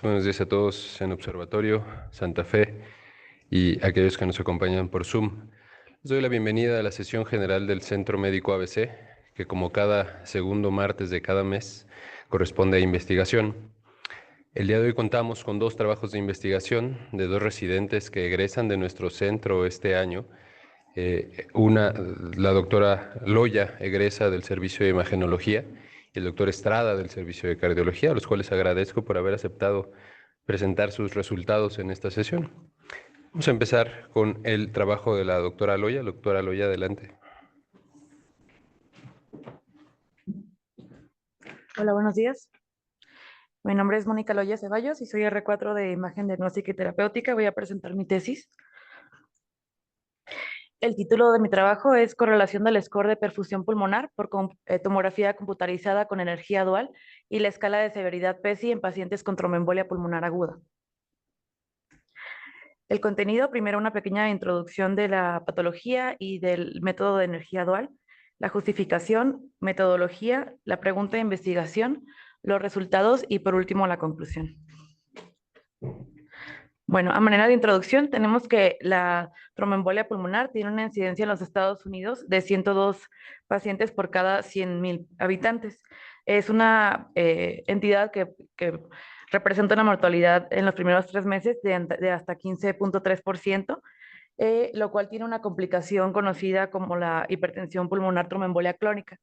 Buenos días a todos en Observatorio, Santa Fe y aquellos que nos acompañan por Zoom. Les doy la bienvenida a la sesión general del Centro Médico ABC, que como cada segundo martes de cada mes corresponde a investigación. El día de hoy contamos con dos trabajos de investigación de dos residentes que egresan de nuestro centro este año. La doctora Loya egresa del servicio de imagenología y el doctor Estrada del servicio de cardiología, a los cuales agradezco por haber aceptado presentar sus resultados en esta sesión. Vamos a empezar con el trabajo de la doctora Loya. Doctora Loya, adelante. Hola, buenos días. Mi nombre es Mónica Loya Ceballos y soy R4 de Imagen Diagnóstica y Terapéutica. Voy a presentar mi tesis. El título de mi trabajo es Correlación del score de perfusión pulmonar por tomografía computarizada con energía dual y la escala de severidad PESI en pacientes con tromboembolia pulmonar aguda. El contenido, primero una pequeña introducción de la patología y del método de energía dual, la justificación, metodología, la pregunta de investigación, los resultados y por último la conclusión. Bueno, a manera de introducción, tenemos que la tromboembolia pulmonar tiene una incidencia en los Estados Unidos de 102 pacientes por cada 100,000 habitantes. Es una entidad que representa una mortalidad en los primeros 3 meses de hasta 15.3%, lo cual tiene una complicación conocida como la hipertensión pulmonar tromboembolia crónica.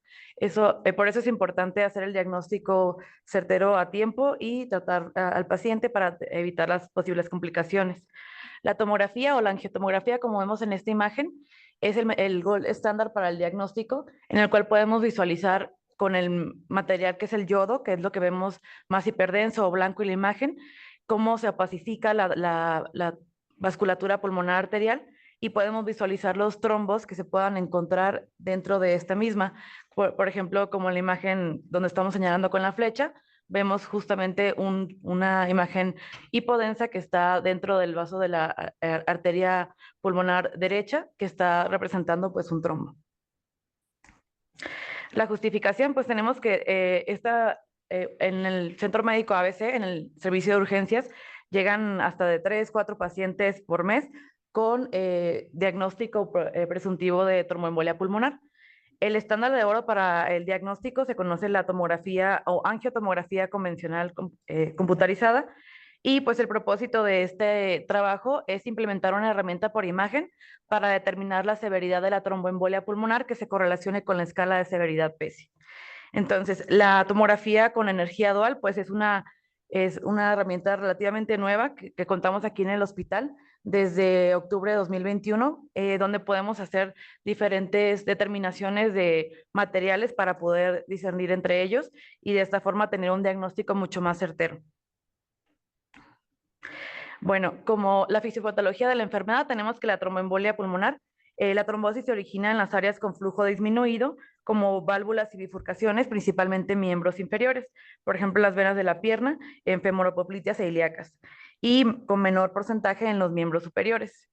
Por eso es importante hacer el diagnóstico certero a tiempo y tratar al paciente para evitar las posibles complicaciones. La tomografía o la angiotomografía, como vemos en esta imagen, es el gold estándar para el diagnóstico, en el cual podemos visualizar con el material que es el yodo, que es lo que vemos más hiperdenso o blanco en la imagen, cómo se opacifica la vasculatura pulmonar arterial y podemos visualizar los trombos que se puedan encontrar dentro de esta misma. Por ejemplo, como en la imagen donde estamos señalando con la flecha, vemos justamente una imagen hipodensa que está dentro del vaso de la arteria pulmonar derecha, que está representando pues un trombo. La justificación, pues tenemos que en el centro médico ABC, en el servicio de urgencias, llegan hasta de 3, 4 pacientes por mes con diagnóstico presuntivo de tromboembolia pulmonar. El estándar de oro para el diagnóstico se conoce la tomografía o angiotomografía convencional computarizada, y pues el propósito de este trabajo es implementar una herramienta por imagen para determinar la severidad de la tromboembolia pulmonar que se correlacione con la escala de severidad PESI. Entonces, la tomografía con energía dual, pues es una herramienta relativamente nueva que contamos aquí en el hospital desde octubre de 2021, donde podemos hacer diferentes determinaciones de materiales para poder discernir entre ellos y de esta forma tener un diagnóstico mucho más certero. Bueno, como la fisiopatología de la enfermedad, tenemos que la tromboembolia pulmonar, la trombosis se origina en las áreas con flujo disminuido, como válvulas y bifurcaciones, principalmente en miembros inferiores, por ejemplo, las venas de la pierna, en femoropopliteas e ilíacas, y con menor porcentaje en los miembros superiores.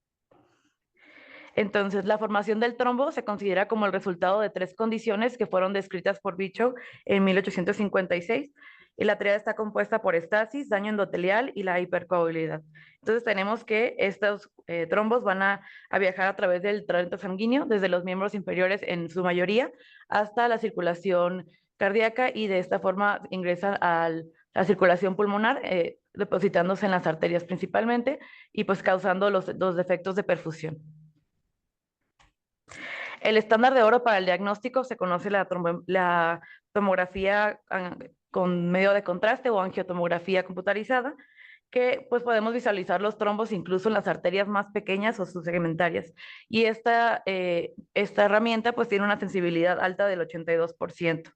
Entonces, la formación del trombo se considera como el resultado de 3 condiciones que fueron descritas por Virchow en 1856. Y la triada está compuesta por estasis, daño endotelial y la hipercoagulabilidad. Entonces, tenemos que estos trombos van a viajar a través del torrente sanguíneo, desde los miembros inferiores en su mayoría, hasta la circulación cardíaca, y de esta forma ingresan a la circulación pulmonar, depositándose en las arterias principalmente, y pues causando los defectos de perfusión. El estándar de oro para el diagnóstico se conoce la tomografía con medio de contraste o angiotomografía computarizada, que pues podemos visualizar los trombos incluso en las arterias más pequeñas o subsegmentarias. Y esta herramienta pues tiene una sensibilidad alta del 82%.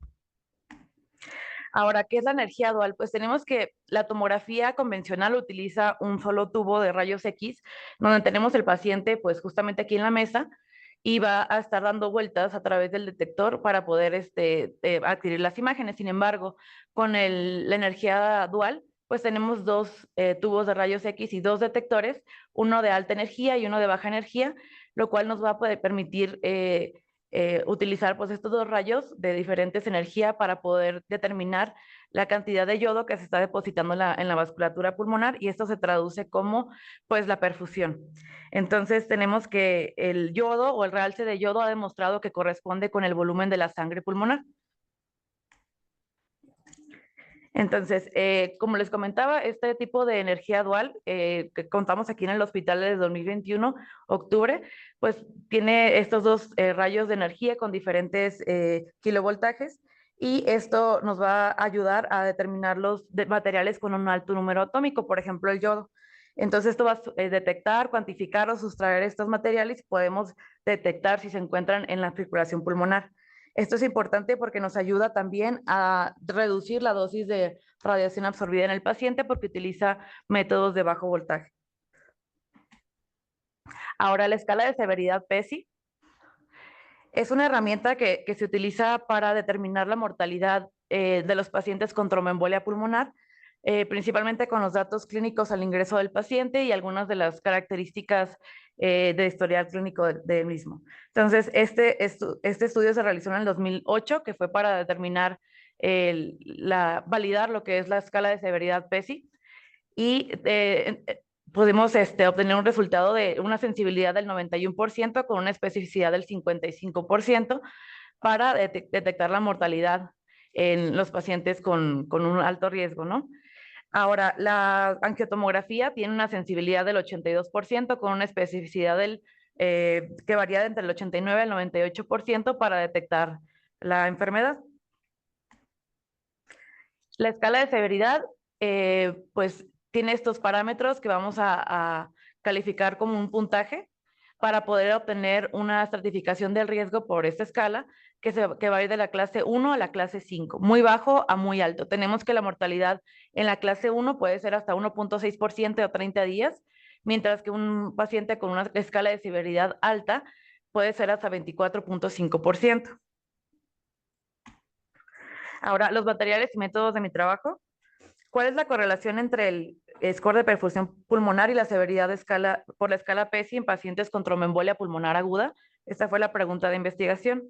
Ahora, ¿qué es la energía dual? Pues tenemos que la tomografía convencional utiliza un solo tubo de rayos X, donde tenemos el paciente pues justamente aquí en la mesa, y va a estar dando vueltas a través del detector para poder adquirir las imágenes. Sin embargo, con la energía dual, pues tenemos 2 tubos de rayos X y 2 detectores, uno de alta energía y uno de baja energía, lo cual nos va a poder permitir utilizar pues estos dos rayos de diferentes energías para poder determinar la cantidad de yodo que se está depositando en la vasculatura pulmonar, y esto se traduce como pues la perfusión. Entonces tenemos que el yodo o el realce de yodo ha demostrado que corresponde con el volumen de la sangre pulmonar. Entonces, como les comentaba, este tipo de energía dual que contamos aquí en el hospital desde 2021, octubre, pues tiene estos dos rayos de energía con diferentes kilovoltajes, y esto nos va a ayudar a determinar los materiales con un alto número atómico, por ejemplo, el yodo. Entonces, esto va a detectar, cuantificar o sustraer estos materiales, y podemos detectar si se encuentran en la circulación pulmonar. Esto es importante porque nos ayuda también a reducir la dosis de radiación absorbida en el paciente, porque utiliza métodos de bajo voltaje. Ahora, la escala de severidad PESI es una herramienta que se utiliza para determinar la mortalidad de los pacientes con tromboembolia pulmonar, principalmente con los datos clínicos al ingreso del paciente y algunas de las características de historial clínico del mismo. Entonces, este estudio se realizó en el 2008, que fue para determinar, validar lo que es la escala de severidad PESI, y pudimos obtener un resultado de una sensibilidad del 91% con una especificidad del 55% para detectar la mortalidad en los pacientes con un alto riesgo, ¿no? Ahora, la angiotomografía tiene una sensibilidad del 82% con una especificidad que varía entre el 89 y el 98% para detectar la enfermedad. La escala de severidad, pues tiene estos parámetros que vamos a calificar como un puntaje para poder obtener una estratificación del riesgo por esta escala, que va a ir de la clase 1 a la clase 5, muy bajo a muy alto. Tenemos que la mortalidad en la clase 1 puede ser hasta 1.6% a 30 días, mientras que un paciente con una escala de severidad alta puede ser hasta 24.5%. Ahora, los materiales y métodos de mi trabajo. ¿Cuál es la correlación entre el score de perfusión pulmonar y la severidad por la escala PESI en pacientes con tromboembolia pulmonar aguda? Esta fue la pregunta de investigación.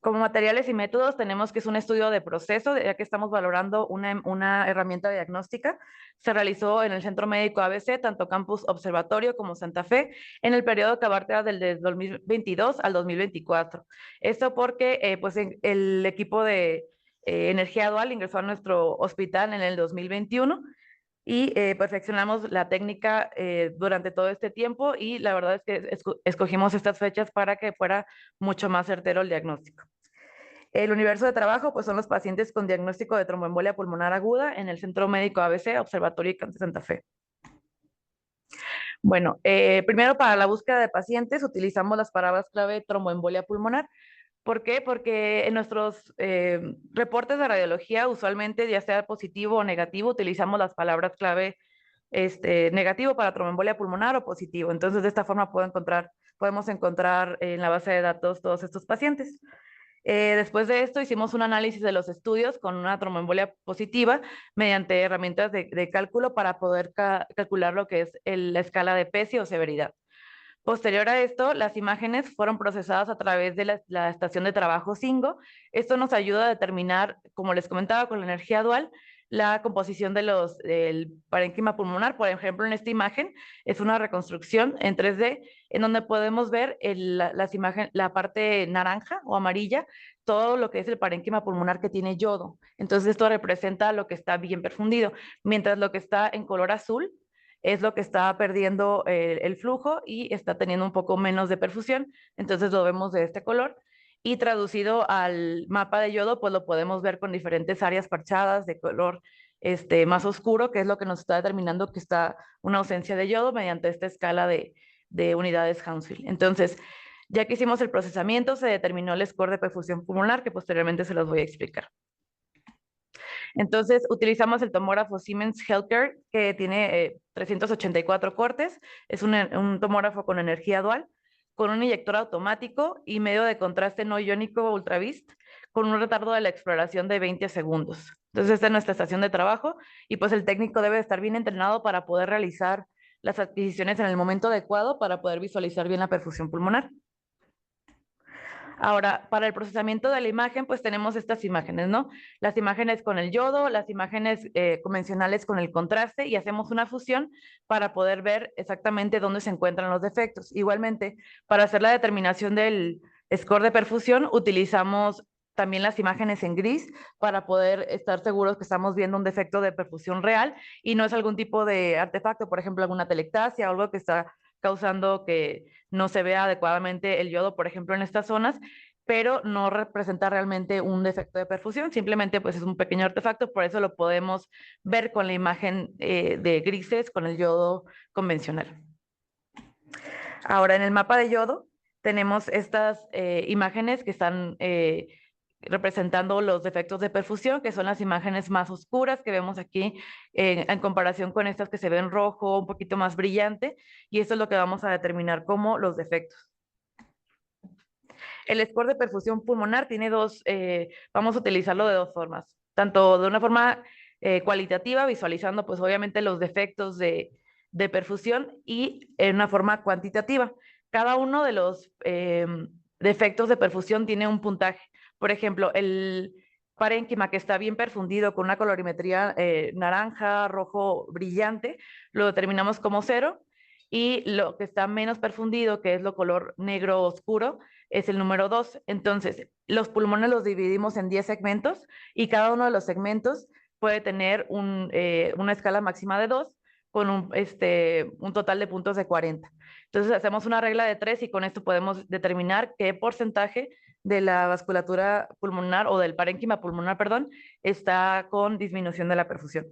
Como materiales y métodos tenemos que es un estudio de proceso, ya que estamos valorando una herramienta diagnóstica. Se realizó en el Centro Médico ABC, tanto Campus Observatorio como Santa Fe, en el periodo que abarca del 2022 al 2024. Esto porque pues, el equipo de energía dual ingresó a nuestro hospital en el 2021, y perfeccionamos la técnica durante todo este tiempo, y la verdad es que escogimos estas fechas para que fuera mucho más certero el diagnóstico. El universo de trabajo pues son los pacientes con diagnóstico de tromboembolia pulmonar aguda en el Centro Médico ABC, Observatorio y Cáncer Santa Fe. Bueno, primero para la búsqueda de pacientes utilizamos las palabras clave tromboembolia pulmonar. ¿Por qué? Porque en nuestros reportes de radiología, usualmente, ya sea positivo o negativo, utilizamos las palabras clave negativo para tromboembolia pulmonar o positivo. Entonces, de esta forma podemos encontrar en la base de datos todos estos pacientes. Después de esto, hicimos un análisis de los estudios con una tromboembolia positiva mediante herramientas de cálculo para poder calcular lo que es la escala de PESI o severidad. Posterior a esto, las imágenes fueron procesadas a través de la estación de trabajo SINGO. Esto nos ayuda a determinar, como les comentaba, con la energía dual, la composición del parénquima pulmonar. Por ejemplo, en esta imagen es una reconstrucción en 3D en donde podemos ver la parte naranja o amarilla, todo lo que es el parénquima pulmonar que tiene yodo. Entonces, esto representa lo que está bien perfundido, mientras lo que está en color azul es lo que está perdiendo el flujo y está teniendo un poco menos de perfusión. Entonces lo vemos de este color, y traducido al mapa de yodo, pues lo podemos ver con diferentes áreas parchadas de color más oscuro, que es lo que nos está determinando que está una ausencia de yodo mediante esta escala de unidades Hounsfield. Entonces, ya que hicimos el procesamiento, se determinó el score de perfusión pulmonar, que posteriormente se los voy a explicar. Entonces, utilizamos el tomógrafo Siemens Healthcare, que tiene 384 cortes. Es un tomógrafo con energía dual, con un inyector automático y medio de contraste no iónico ultravist, con un retardo de la exploración de 20 segundos. Entonces, esta es nuestra estación de trabajo, y pues el técnico debe estar bien entrenado para poder realizar las adquisiciones en el momento adecuado para poder visualizar bien la perfusión pulmonar. Ahora, para el procesamiento de la imagen, pues tenemos estas imágenes, ¿no? Las imágenes con el yodo, las imágenes convencionales con el contraste y hacemos una fusión para poder ver exactamente dónde se encuentran los defectos. Igualmente, para hacer la determinación del score de perfusión, utilizamos también las imágenes en gris para poder estar seguros que estamos viendo un defecto de perfusión real y no es algún tipo de artefacto, por ejemplo, alguna telectasia o algo que está causando que no se vea adecuadamente el yodo, por ejemplo, en estas zonas, pero no representa realmente un defecto de perfusión, simplemente pues es un pequeño artefacto, por eso lo podemos ver con la imagen de grises con el yodo convencional. Ahora, en el mapa de yodo tenemos estas imágenes que están representando los defectos de perfusión, que son las imágenes más oscuras que vemos aquí en comparación con estas que se ven rojo, un poquito más brillante, y esto es lo que vamos a determinar como los defectos. El score de perfusión pulmonar tiene vamos a utilizarlo de dos formas, tanto de una forma cualitativa, visualizando pues obviamente los defectos de perfusión y en una forma cuantitativa. Cada uno de los defectos de perfusión tiene un puntaje. Por ejemplo, el parénquima que está bien perfundido con una colorimetría naranja, rojo brillante, lo determinamos como 0 y lo que está menos perfundido, que es lo color negro oscuro, es el número 2. Entonces, los pulmones los dividimos en 10 segmentos y cada uno de los segmentos puede tener una escala máxima de 2 con un total de puntos de 40. Entonces, hacemos una regla de 3 y con esto podemos determinar qué porcentaje de la vasculatura pulmonar o del parénquima pulmonar, perdón, está con disminución de la perfusión.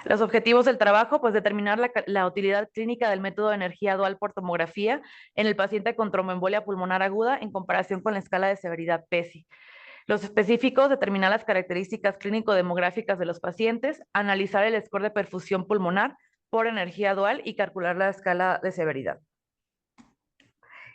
Los objetivos del trabajo, pues determinar la utilidad clínica del método de energía dual por tomografía en el paciente con tromboembolia pulmonar aguda en comparación con la escala de severidad PESI. Los específicos, determinar las características clínico-demográficas de los pacientes, analizar el score de perfusión pulmonar por energía dual y calcular la escala de severidad.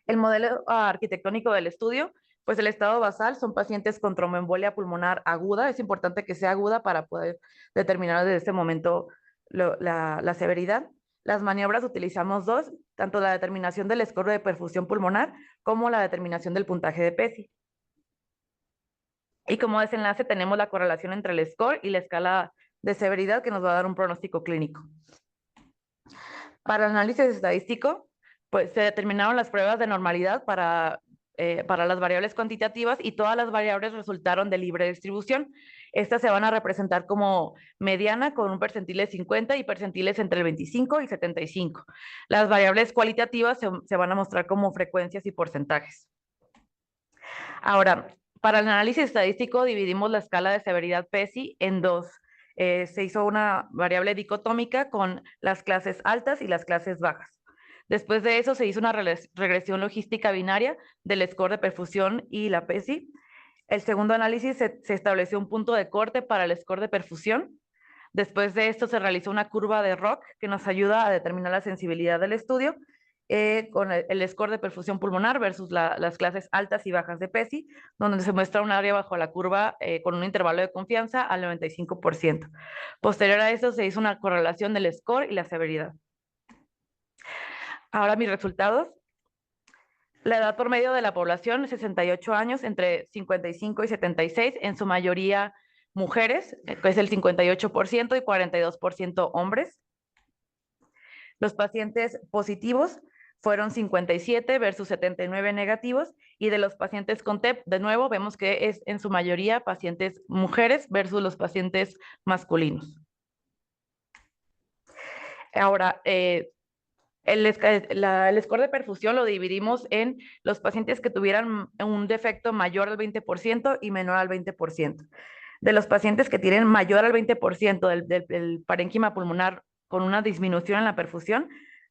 El modelo arquitectónico del estudio, pues el estado basal son pacientes con tromboembolia pulmonar aguda. Es importante que sea aguda para poder determinar desde este momento la severidad. Las maniobras utilizamos dos, tanto la determinación del score de perfusión pulmonar como la determinación del puntaje de PESI. Y como desenlace tenemos la correlación entre el score y la escala de severidad que nos va a dar un pronóstico clínico. Para el análisis estadístico, pues se determinaron las pruebas de normalidad para las variables cuantitativas y todas las variables resultaron de libre distribución. Estas se van a representar como mediana con un percentil de 50 y percentiles entre el 25 y 75. Las variables cualitativas se van a mostrar como frecuencias y porcentajes. Ahora, para el análisis estadístico dividimos la escala de severidad PESI en dos. Se hizo una variable dicotómica con las clases altas y las clases bajas. Después de eso se hizo una regresión logística binaria del score de perfusión y la PESI. El segundo análisis se estableció un punto de corte para el score de perfusión. Después de esto se realizó una curva de ROC que nos ayuda a determinar la sensibilidad del estudio con el score de perfusión pulmonar versus las clases altas y bajas de PESI, donde se muestra un área bajo la curva con un intervalo de confianza al 95%. Posterior a eso se hizo una correlación del score y la severidad. Ahora mis resultados. La edad promedio de la población, 68 años, entre 55 y 76, en su mayoría mujeres, que es el 58% y 42% hombres. Los pacientes positivos fueron 57 versus 79 negativos y de los pacientes con TEP, de nuevo, vemos que es en su mayoría pacientes mujeres versus los pacientes masculinos. Ahora, el score de perfusión lo dividimos en los pacientes que tuvieran un defecto mayor al 20% y menor al 20%. De los pacientes que tienen mayor al 20% del parénquima pulmonar con una disminución en la perfusión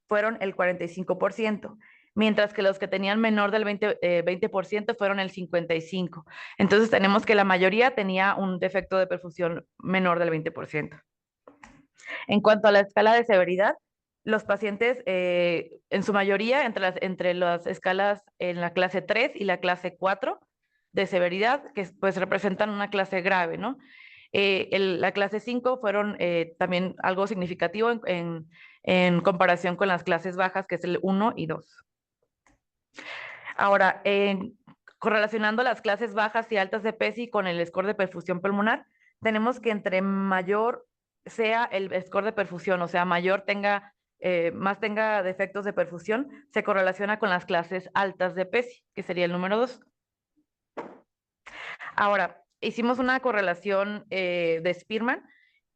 fueron el 45%, mientras que los que tenían menor del 20% fueron el 55%. Entonces tenemos que la mayoría tenía un defecto de perfusión menor del 20%. En cuanto a la escala de severidad, los pacientes, en su mayoría, entre las escalas en la clase 3 y la clase 4 de severidad, que pues representan una clase grave, ¿no? La clase 5 fueron también algo significativo en comparación con las clases bajas, que es el 1 y 2. Ahora, correlacionando las clases bajas y altas de PESI con el score de perfusión pulmonar, tenemos que entre mayor sea el score de perfusión, o sea, más tenga defectos de perfusión, se correlaciona con las clases altas de PESI, que sería el número 2. Ahora, hicimos una correlación de Spearman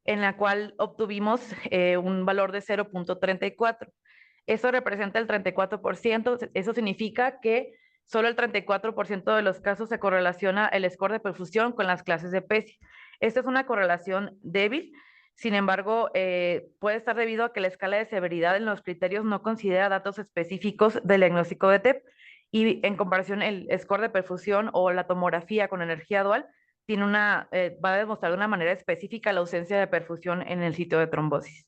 en la cual obtuvimos un valor de 0.34. Eso representa el 34%. Eso significa que solo el 34% de los casos se correlaciona el score de perfusión con las clases de PESI. Esta es una correlación débil. Sin embargo, puede estar debido a que la escala de severidad en los criterios no considera datos específicos del diagnóstico de TEP y en comparación el score de perfusión o la tomografía con energía dual va a demostrar de una manera específica la ausencia de perfusión en el sitio de trombosis.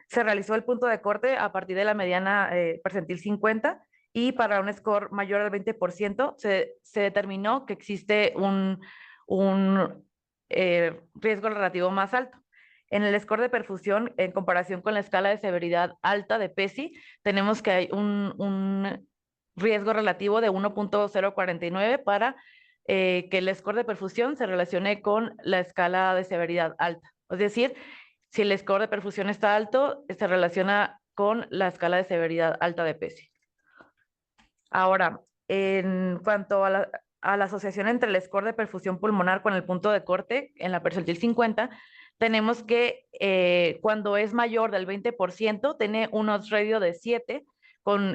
Se realizó el punto de corte a partir de la mediana percentil 50 y para un score mayor al 20% se determinó que existe un riesgo relativo más alto. En el score de perfusión, en comparación con la escala de severidad alta de PESI, tenemos que hay un riesgo relativo de 1.049 para que el score de perfusión se relacione con la escala de severidad alta. Es decir, si el score de perfusión está alto, se relaciona con la escala de severidad alta de PESI. Ahora, en cuanto a la asociación entre el score de perfusión pulmonar con el punto de corte en la percentil 50, tenemos que cuando es mayor del 20%, tiene un odds ratio de 7,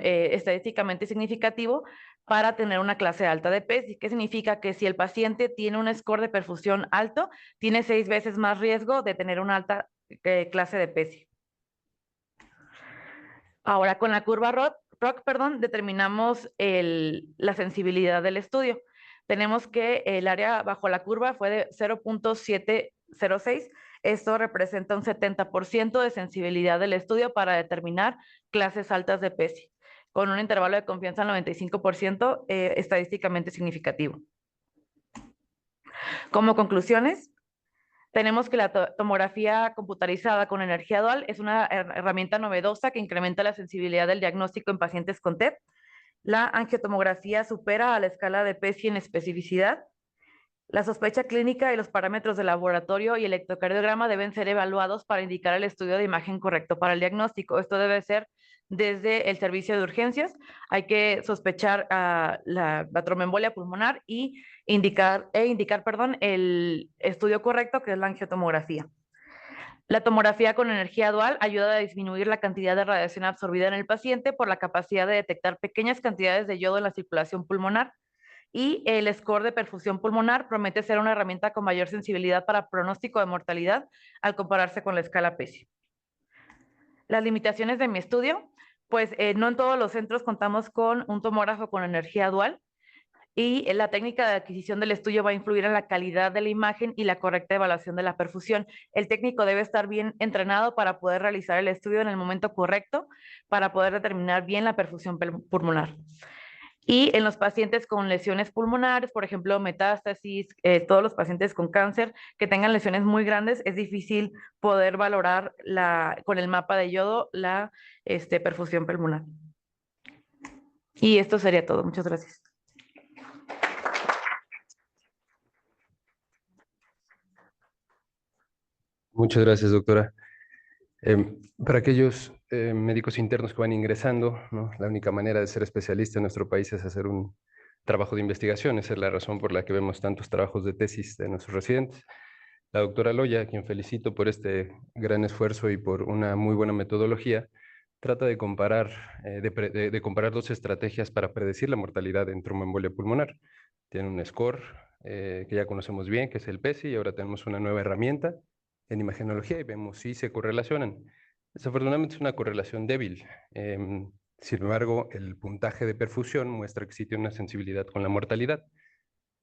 estadísticamente significativo, para tener una clase alta de PESI, que significa que si el paciente tiene un score de perfusión alto, tiene 6 veces más riesgo de tener una alta clase de PESI. Ahora, con la curva ROC, determinamos la sensibilidad del estudio. Tenemos que el área bajo la curva fue de 0.706. Esto representa un 70% de sensibilidad del estudio para determinar clases altas de PESI, con un intervalo de confianza del 95% estadísticamente significativo. Como conclusiones, tenemos que la tomografía computarizada con energía dual es una herramienta novedosa que incrementa la sensibilidad del diagnóstico en pacientes con TEP. La angiotomografía supera a la escala de PESI en especificidad. La sospecha clínica y los parámetros de laboratorio y electrocardiograma deben ser evaluados para indicar el estudio de imagen correcto para el diagnóstico. Esto debe ser desde el servicio de urgencias. Hay que sospechar la tromboembolia pulmonar y indicar el estudio correcto, que es la angiotomografía. La tomografía con energía dual ayuda a disminuir la cantidad de radiación absorbida en el paciente por la capacidad de detectar pequeñas cantidades de yodo en la circulación pulmonar. Y el score de perfusión pulmonar promete ser una herramienta con mayor sensibilidad para pronóstico de mortalidad al compararse con la escala PESI. Las limitaciones de mi estudio, pues no en todos los centros contamos con un tomógrafo con energía dual y la técnica de adquisición del estudio va a influir en la calidad de la imagen y la correcta evaluación de la perfusión. El técnico debe estar bien entrenado para poder realizar el estudio en el momento correcto para poder determinar bien la perfusión pulmonar. Y en los pacientes con lesiones pulmonares, por ejemplo, metástasis, todos los pacientes con cáncer que tengan lesiones muy grandes, es difícil poder valorar con el mapa de yodo la perfusión pulmonar. Y esto sería todo. Muchas gracias. Muchas gracias, doctora. Para aquellos médicos internos que van ingresando, ¿no? La única manera de ser especialista en nuestro país es hacer un trabajo de investigación. Esa es la razón por la que vemos tantos trabajos de tesis de nuestros residentes. La doctora Loya, a quien felicito por este gran esfuerzo y por una muy buena metodología, trata de comparar, de comparar dos estrategias para predecir la mortalidad en tromboembolia pulmonar. Tiene un score que ya conocemos bien, que es el PESI, y ahora tenemos una nueva herramienta en imagenología y vemos si se correlacionan. Desafortunadamente es una correlación débil. Sin embargo, el puntaje de perfusión muestra que existe tiene una sensibilidad con la mortalidad.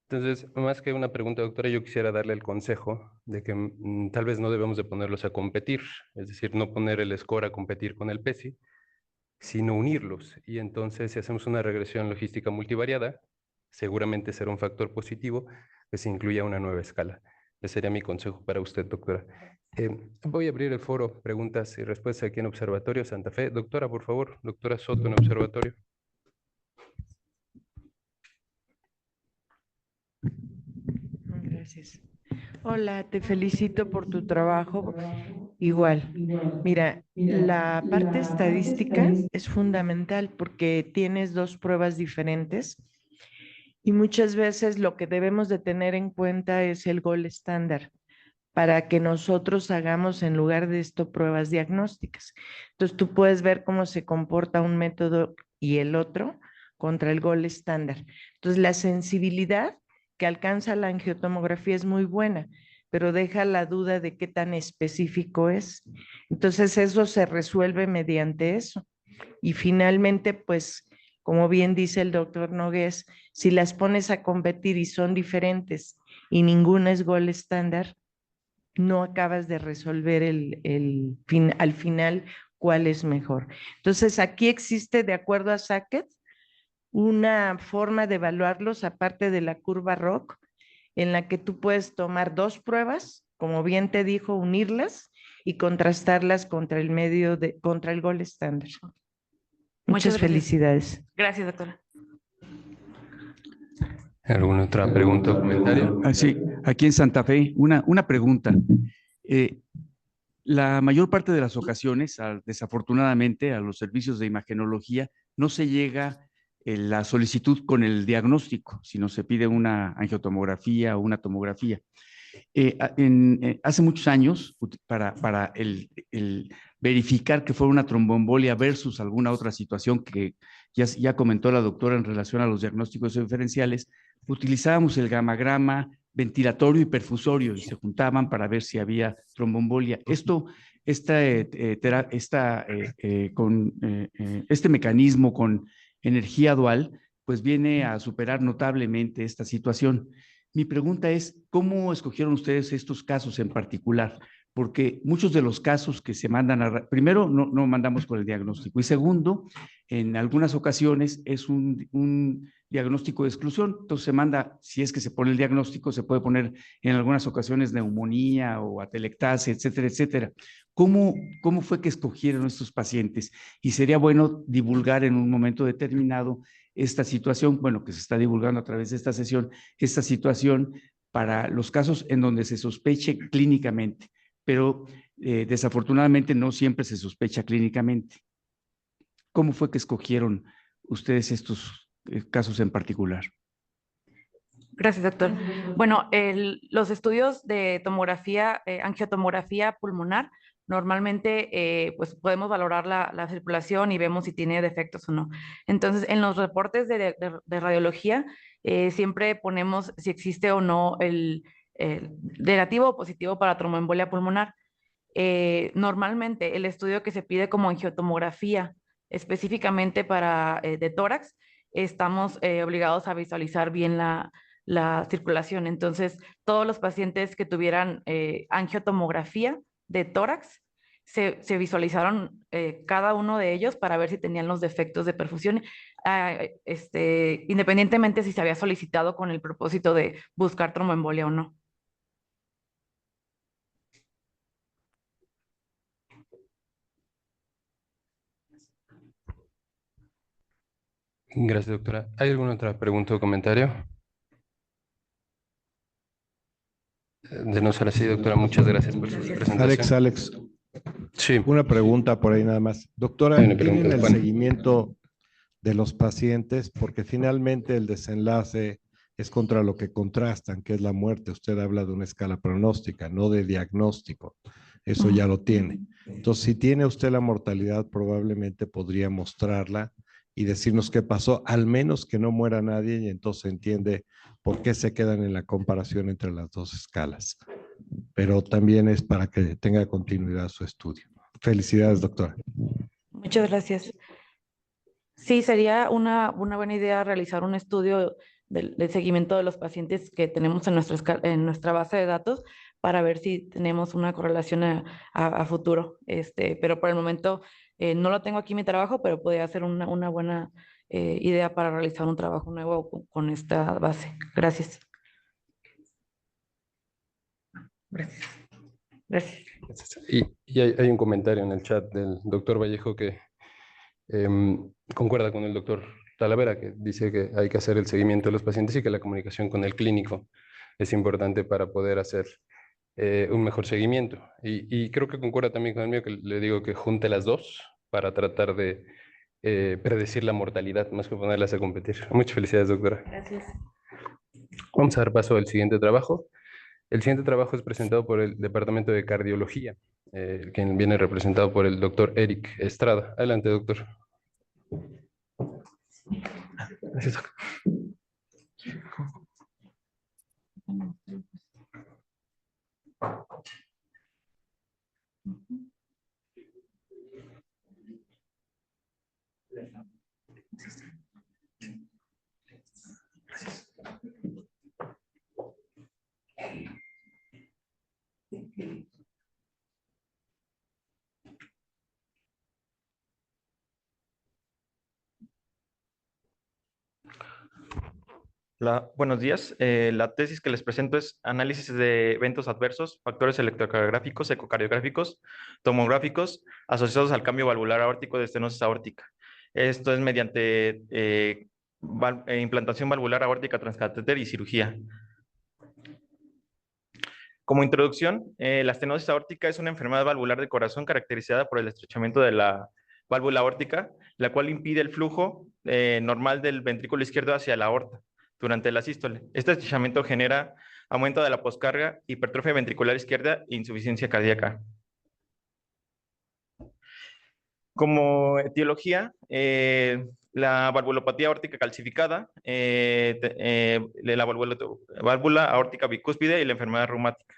Entonces, más que una pregunta, doctora, yo quisiera darle el consejo de que tal vez no debemos de ponerlos a competir, es decir, no poner el score a competir con el PESI, sino unirlos. Y entonces, si hacemos una regresión logística multivariada, seguramente será un factor positivo que se incluya una nueva escala. Ese sería mi consejo para usted, doctora. Voy a abrir el foro, preguntas y respuestas aquí en Observatorio Santa Fe. Doctora, por favor, doctora Soto en Observatorio. Gracias. Hola, te felicito por tu trabajo. Igual, mira, la parte estadística es fundamental porque tienes dos pruebas diferentes y muchas veces lo que debemos de tener en cuenta es el gol estándar para que nosotros hagamos en lugar de esto pruebas diagnósticas. Entonces tú puedes ver cómo se comporta un método y el otro contra el gol estándar. Entonces la sensibilidad que alcanza la angiotomografía es muy buena, pero deja la duda de qué tan específico es. Entonces eso se resuelve mediante eso. Y finalmente, pues, como bien dice el doctor Nogués, si las pones a competir y son diferentes y ninguna es gol estándar, no acabas de resolver al final cuál es mejor. Entonces, aquí existe, de acuerdo a Sackett, una forma de evaluarlos aparte de la curva ROC, en la que tú puedes tomar dos pruebas, como bien te dijo, unirlas y contrastarlas contra contra el gol estándar. Muchas Muchas gracias. felicidades. Gracias, doctora. ¿Alguna otra pregunta o comentario? Sí, aquí en Santa Fe, una pregunta. La mayor parte de las ocasiones, desafortunadamente, a los servicios de imagenología no se llega la solicitud con el diagnóstico, sino se pide una angiotomografía o una tomografía. Hace muchos años, para el verificar que fue una tromboembolia versus alguna otra situación que ya comentó la doctora en relación a los diagnósticos diferenciales, utilizábamos el gamagrama ventilatorio y perfusorio y se juntaban para ver si había tromboembolia. Este mecanismo con energía dual, pues viene a superar notablemente esta situación. Mi pregunta es, ¿cómo escogieron ustedes estos casos en particular? Porque muchos de los casos que se mandan primero, no mandamos por el diagnóstico, y segundo, en algunas ocasiones es un diagnóstico de exclusión, entonces se manda, si es que se pone el diagnóstico, se puede poner en algunas ocasiones neumonía o atelectasia, etcétera, etcétera. ¿Cómo fue que escogieron estos pacientes? Y sería bueno divulgar en un momento determinado esta situación, bueno, que se está divulgando a través de esta sesión, esta situación para los casos en donde se sospeche clínicamente, pero desafortunadamente no siempre se sospecha clínicamente. ¿Cómo fue que escogieron ustedes estos casos en particular? Gracias, doctor. Bueno, los estudios de tomografía, angiotomografía pulmonar, normalmente pues podemos valorar la circulación y vemos si tiene defectos o no. Entonces, en los reportes de radiología, siempre ponemos si existe o no el negativo o positivo para tromboembolia pulmonar. Normalmente, el estudio que se pide como angiotomografía, específicamente para de tórax, estamos obligados a visualizar bien la circulación. Entonces, todos los pacientes que tuvieran angiotomografía de tórax, se visualizaron cada uno de ellos para ver si tenían los defectos de perfusión, independientemente si se había solicitado con el propósito de buscar tromboembolia o no. Gracias, doctora. ¿Hay alguna otra pregunta o comentario? De no ser así, doctora, muchas gracias por su presentación. Alex, Sí, una pregunta por ahí nada más. Doctora, Hay una pregunta ¿tienen de el Juan. seguimiento de los pacientes? Porque finalmente el desenlace es contra lo que contrastan, que es la muerte. Usted habla de una escala pronóstica, no de diagnóstico. Eso ya lo tiene. Entonces, si tiene usted la mortalidad, probablemente podría mostrarla y decirnos qué pasó, al menos que no muera nadie, y entonces se entiende por qué se quedan en la comparación entre las dos escalas. Pero también es para que tenga continuidad su estudio. Felicidades, doctora. Muchas gracias. Sí, sería una buena idea realizar un estudio del seguimiento de los pacientes que tenemos en nuestra base de datos para ver si tenemos una correlación a futuro. Pero por el momento no lo tengo aquí en mi trabajo, pero podría ser una buena idea para realizar un trabajo nuevo con esta base. Gracias. Gracias. Gracias. Y hay un comentario en el chat del doctor Vallejo que concuerda con el doctor Talavera, que dice que hay que hacer el seguimiento de los pacientes y que la comunicación con el clínico es importante para poder hacer un mejor seguimiento. Y creo que concuerda también con el mío, que le digo que junte las dos para tratar de predecir la mortalidad, más que ponerlas a competir. Muchas felicidades, doctora. Gracias. Vamos a dar paso al siguiente trabajo. El siguiente trabajo es presentado por el Departamento de Cardiología, quien viene representado por el doctor Eric Estrada. Adelante, doctor. Gracias, doctor. Buenos días. La tesis que les presento es análisis de eventos adversos, factores electrocardiográficos, ecocardiográficos, tomográficos asociados al cambio valvular aórtico de estenosis aórtica. Esto es mediante implantación valvular aórtica transcatéter y cirugía. Como introducción, la estenosis aórtica es una enfermedad valvular del corazón caracterizada por el estrechamiento de la válvula aórtica, la cual impide el flujo normal del ventrículo izquierdo hacia la aorta durante la sístole. Este estrechamiento genera aumento de la poscarga, hipertrofia ventricular izquierda e insuficiencia cardíaca. Como etiología, la valvulopatía aórtica calcificada, la válvula aórtica bicúspide y la enfermedad reumática.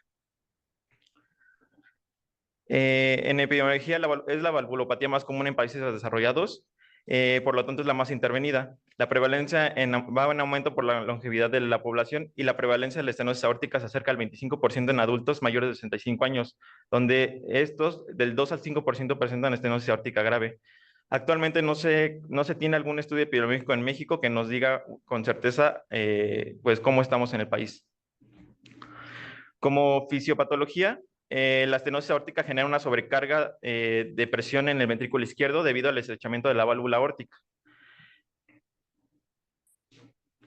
En epidemiología es la valvulopatía más común en países desarrollados, por lo tanto es la más intervenida. La prevalencia va en aumento por la longevidad de la población y la prevalencia de la estenosis aórtica se acerca al 25% en adultos mayores de 65 años, donde estos del 2 al 5% presentan estenosis aórtica grave. Actualmente no se tiene algún estudio epidemiológico en México que nos diga con certeza pues cómo estamos en el país. Como fisiopatología, la estenosis aórtica genera una sobrecarga de presión en el ventrículo izquierdo debido al estrechamiento de la válvula aórtica,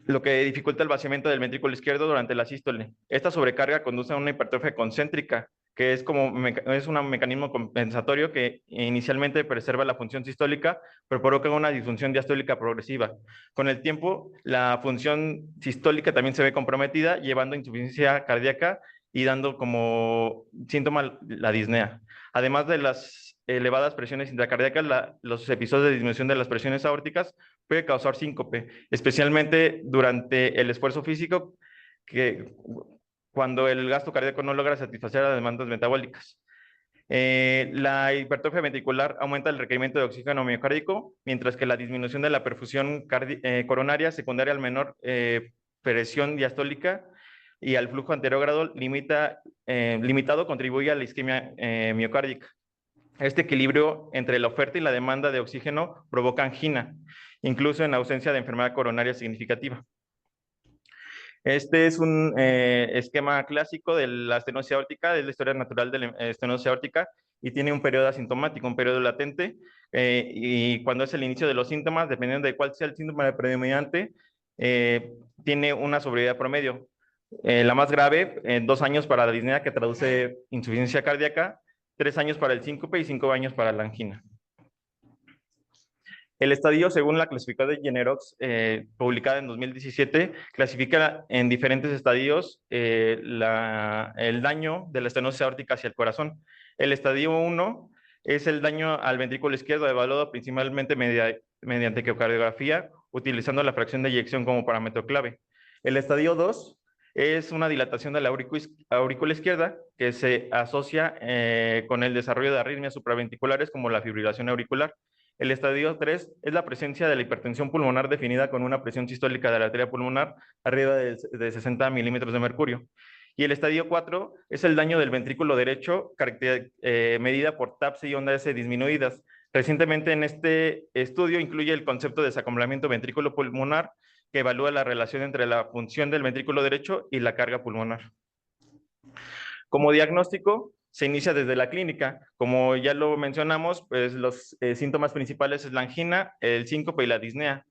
lo que dificulta el vaciamiento del ventrículo izquierdo durante la sístole. Esta sobrecarga conduce a una hipertrofia concéntrica, que es un mecanismo compensatorio que inicialmente preserva la función sistólica, pero provoca una disfunción diastólica progresiva. Con el tiempo, la función sistólica también se ve comprometida, llevando a insuficiencia cardíaca y dando como síntoma la disnea. Además de las elevadas presiones intracardíacas, los episodios de disminución de las presiones aórticas puede causar síncope, especialmente durante el esfuerzo físico, cuando el gasto cardíaco no logra satisfacer las demandas metabólicas. La hipertrofia ventricular aumenta el requerimiento de oxígeno miocárdico, mientras que la disminución de la perfusión coronaria secundaria al menor presión diastólica y al flujo anterogrado limitado contribuye a la isquemia miocárdica. Este equilibrio entre la oferta y la demanda de oxígeno provoca angina, incluso en ausencia de enfermedad coronaria significativa. Este es un esquema clásico de la estenosis aórtica, es la historia natural de la estenosis aórtica y tiene un periodo asintomático, un periodo latente, y cuando es el inicio de los síntomas, dependiendo de cuál sea el síntoma predominante, tiene una sobrevida promedio. La más grave, 2 años para la disnea, que traduce insuficiencia cardíaca, 3 años para el síncope y 5 años para la angina. El estadio, según la clasificación de Generox, publicada en 2017, clasifica en diferentes estadios el daño de la estenosis aórtica hacia el corazón. El estadio 1 es el daño al ventrículo izquierdo, evaluado principalmente mediante ecocardiografía, utilizando la fracción de eyección como parámetro clave. El estadio 2 es una dilatación de la aurícula izquierda que se asocia con el desarrollo de arritmias supraventriculares como la fibrilación auricular. El estadio 3 es la presencia de la hipertensión pulmonar definida con una presión sistólica de la arteria pulmonar arriba de 60 milímetros de mercurio. Y el estadio 4 es el daño del ventrículo derecho, medida por TAPS y onda S disminuidas. Recientemente en este estudio incluye el concepto de desacoplamiento ventrículo pulmonar, que evalúa la relación entre la función del ventrículo derecho y la carga pulmonar. Como diagnóstico, se inicia desde la clínica. Como ya lo mencionamos, pues los síntomas principales es la angina, el síncope y la disnea.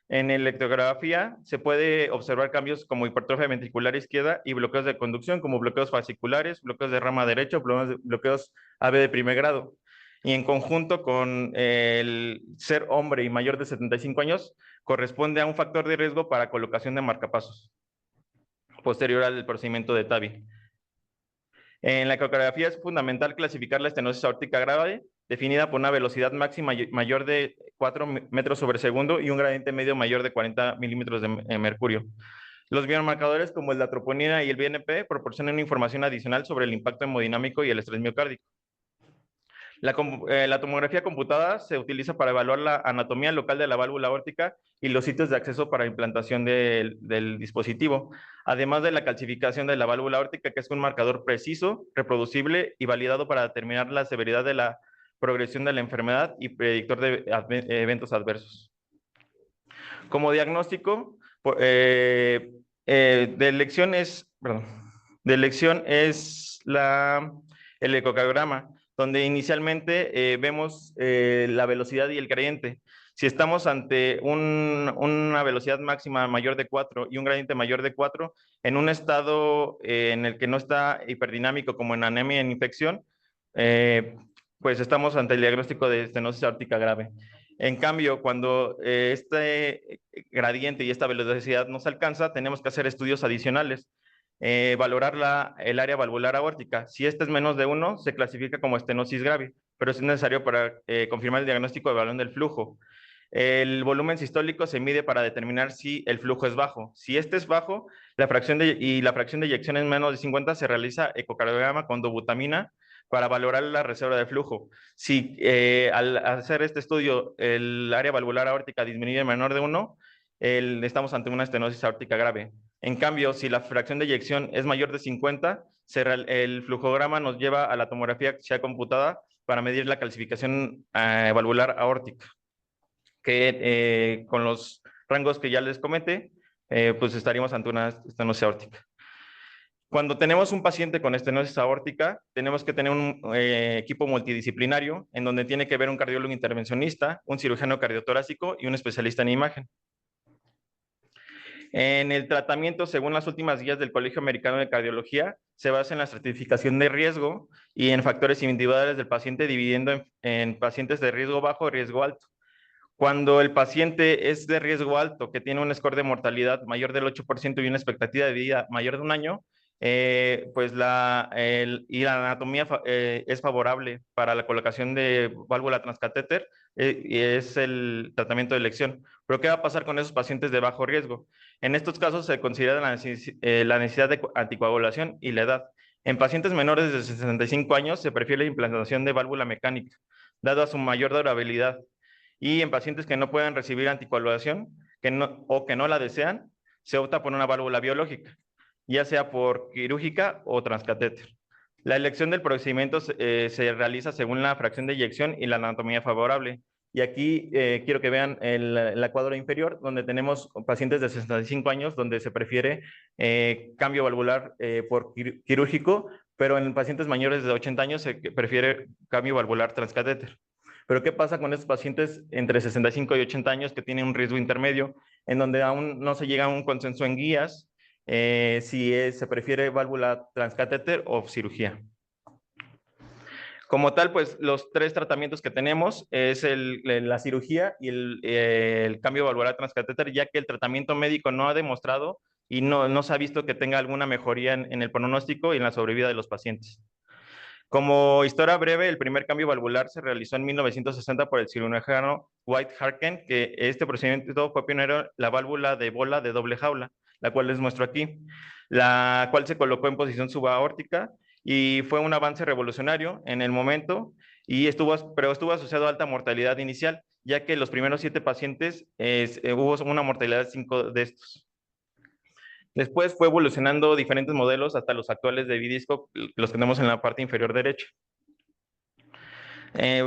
En electrocardiografía se puede observar cambios como hipertrofia ventricular izquierda y bloqueos de conducción, como bloqueos fasciculares, bloqueos de rama derecha, bloqueos AB de primer grado. Y en conjunto con el ser hombre y mayor de 75 años, corresponde a un factor de riesgo para colocación de marcapasos, posterior al procedimiento de TAVI. En la ecocardiografía es fundamental clasificar la estenosis aórtica grave, definida por una velocidad máxima mayor de 4 metros sobre segundo y un gradiente medio mayor de 40 milímetros de mercurio. Los biomarcadores como la troponina y el BNP proporcionan información adicional sobre el impacto hemodinámico y el estrés miocárdico. La tomografía computada se utiliza para evaluar la anatomía local de la válvula aórtica y los sitios de acceso para implantación del dispositivo, además de la calcificación de la válvula aórtica, que es un marcador preciso, reproducible y validado para determinar la severidad de la progresión de la enfermedad y predictor de eventos adversos. Como diagnóstico, de elección es el ecocardiograma, donde inicialmente vemos la velocidad y el gradiente. Si estamos ante una velocidad máxima mayor de 4 y un gradiente mayor de 4, en un estado en el que no está hiperdinámico como en anemia y en infección, pues estamos ante el diagnóstico de estenosis aórtica grave. En cambio, cuando este gradiente y esta velocidad no se alcanza, tenemos que hacer estudios adicionales. Valorar el área valvular aórtica. Si este es menos de 1, se clasifica como estenosis grave, pero es necesario para confirmar el diagnóstico de balón del flujo. El volumen sistólico se mide para determinar si el flujo es bajo. Si este es bajo, la fracción de eyección es menos de 50, se realiza ecocardiograma con dobutamina para valorar la reserva de flujo. Si al hacer este estudio el área valvular aórtica disminuye menor de 1, estamos ante una estenosis aórtica grave. En cambio, si la fracción de eyección es mayor de 50, el flujograma nos lleva a la tomografía axial computada para medir la calcificación valvular aórtica, que con los rangos que ya les comenté, pues estaríamos ante una estenosis aórtica. Cuando tenemos un paciente con estenosis aórtica, tenemos que tener un equipo multidisciplinario en donde tiene que ver un cardiólogo intervencionista, un cirujano cardiotorácico y un especialista en imagen. En el tratamiento, según las últimas guías del Colegio Americano de Cardiología, se basa en la estratificación de riesgo y en factores individuales del paciente, dividiendo en pacientes de riesgo bajo y riesgo alto. Cuando el paciente es de riesgo alto, que tiene un score de mortalidad mayor del 8% y una expectativa de vida mayor de 1 año, pues la anatomía es favorable para la colocación de válvula transcatéter y es el tratamiento de elección. Pero ¿qué va a pasar con esos pacientes de bajo riesgo? En estos casos se considera la necesidad de anticoagulación y la edad. En pacientes menores de 65 años se prefiere la implantación de válvula mecánica, dado a su mayor durabilidad. Y en pacientes que no pueden recibir anticoagulación o que no la desean, se opta por una válvula biológica, ya sea por quirúrgica o transcatéter. La elección del procedimiento se realiza según la fracción de eyección y la anatomía favorable. Y aquí quiero que vean la cuadra inferior, donde tenemos pacientes de 65 años, donde se prefiere cambio valvular por quirúrgico, pero en pacientes mayores de 80 años se prefiere cambio valvular transcatéter. Pero ¿qué pasa con estos pacientes entre 65 y 80 años que tienen un riesgo intermedio, en donde aún no se llega a un consenso en guías si se prefiere válvula transcatéter o cirugía? Como tal, pues los 3 tratamientos que tenemos es la cirugía y el cambio valvular transcatéter, ya que el tratamiento médico no ha demostrado y no se ha visto que tenga alguna mejoría en el pronóstico y en la sobrevida de los pacientes. Como historia breve, el primer cambio valvular se realizó en 1960 por el cirujano White Harken, que este procedimiento fue pionero en la válvula de bola de doble jaula, la cual les muestro aquí, la cual se colocó en posición subaórtica y fue un avance revolucionario en el momento, pero estuvo asociado a alta mortalidad inicial, ya que los primeros 7 pacientes hubo una mortalidad de 5 de estos. Después fue evolucionando diferentes modelos hasta los actuales de bidisco, los tenemos en la parte inferior derecha.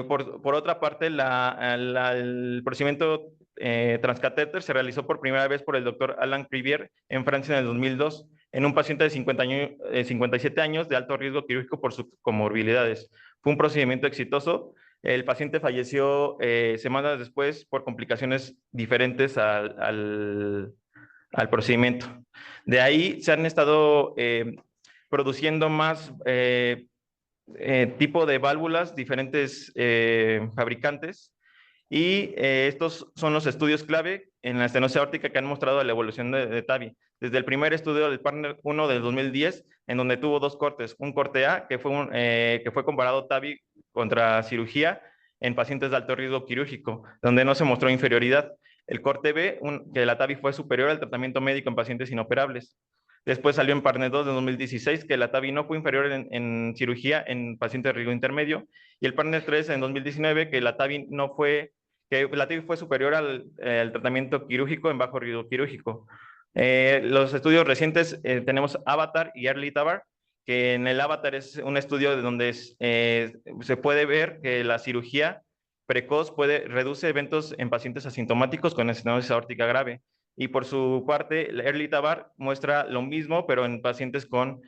Por otra parte, el procedimiento transcatéter se realizó por primera vez por el doctor Alain Crivier en Francia en el 2002, en un paciente de 57 años de alto riesgo quirúrgico por sus comorbilidades. Fue un procedimiento exitoso El paciente falleció semanas después por complicaciones diferentes al procedimiento. De ahí se han estado produciendo más tipo de válvulas, diferentes fabricantes, y estos son los estudios clave en la estenosis aórtica que han mostrado la evolución de TAVI. Desde el primer estudio del Partner 1 del 2010, en donde tuvo dos cortes, un corte A, que fue comparado TAVI contra cirugía en pacientes de alto riesgo quirúrgico, donde no se mostró inferioridad. El corte B, que la TAVI fue superior al tratamiento médico en pacientes inoperables. Después salió en Partner 2 de 2016 que la TAVI no fue inferior en cirugía en pacientes de riesgo intermedio. Y el Partner 3 en 2019 que la TAVI fue superior al tratamiento quirúrgico en bajo riesgo quirúrgico. Los estudios recientes tenemos Avatar y Early TAVR, que en el Avatar es un estudio donde se puede ver que la cirugía precoz reduce eventos en pacientes asintomáticos con estenosis aórtica grave. Y por su parte, el Early TAVR muestra lo mismo, pero en pacientes con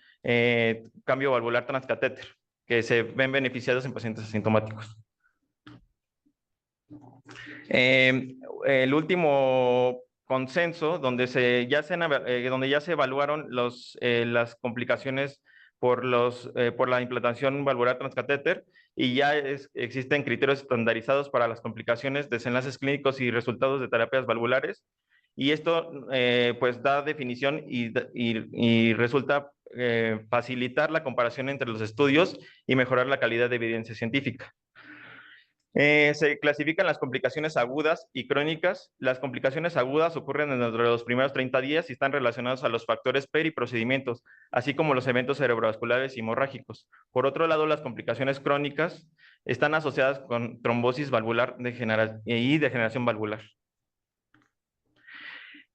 cambio valvular transcatéter, que se ven beneficiados en pacientes asintomáticos. El último consenso, donde ya se evaluaron las complicaciones por la implantación valvular transcatéter, y ya existen criterios estandarizados para las complicaciones, desenlaces clínicos y resultados de terapias valvulares. Y esto pues da definición y resulta facilitar la comparación entre los estudios y mejorar la calidad de evidencia científica. Se clasifican las complicaciones agudas y crónicas. Las complicaciones agudas ocurren entre los primeros 30 días y están relacionadas a los factores periprocedimientos, así como los eventos cerebrovasculares y hemorrágicos. Por otro lado, las complicaciones crónicas están asociadas con trombosis valvular y degeneración valvular.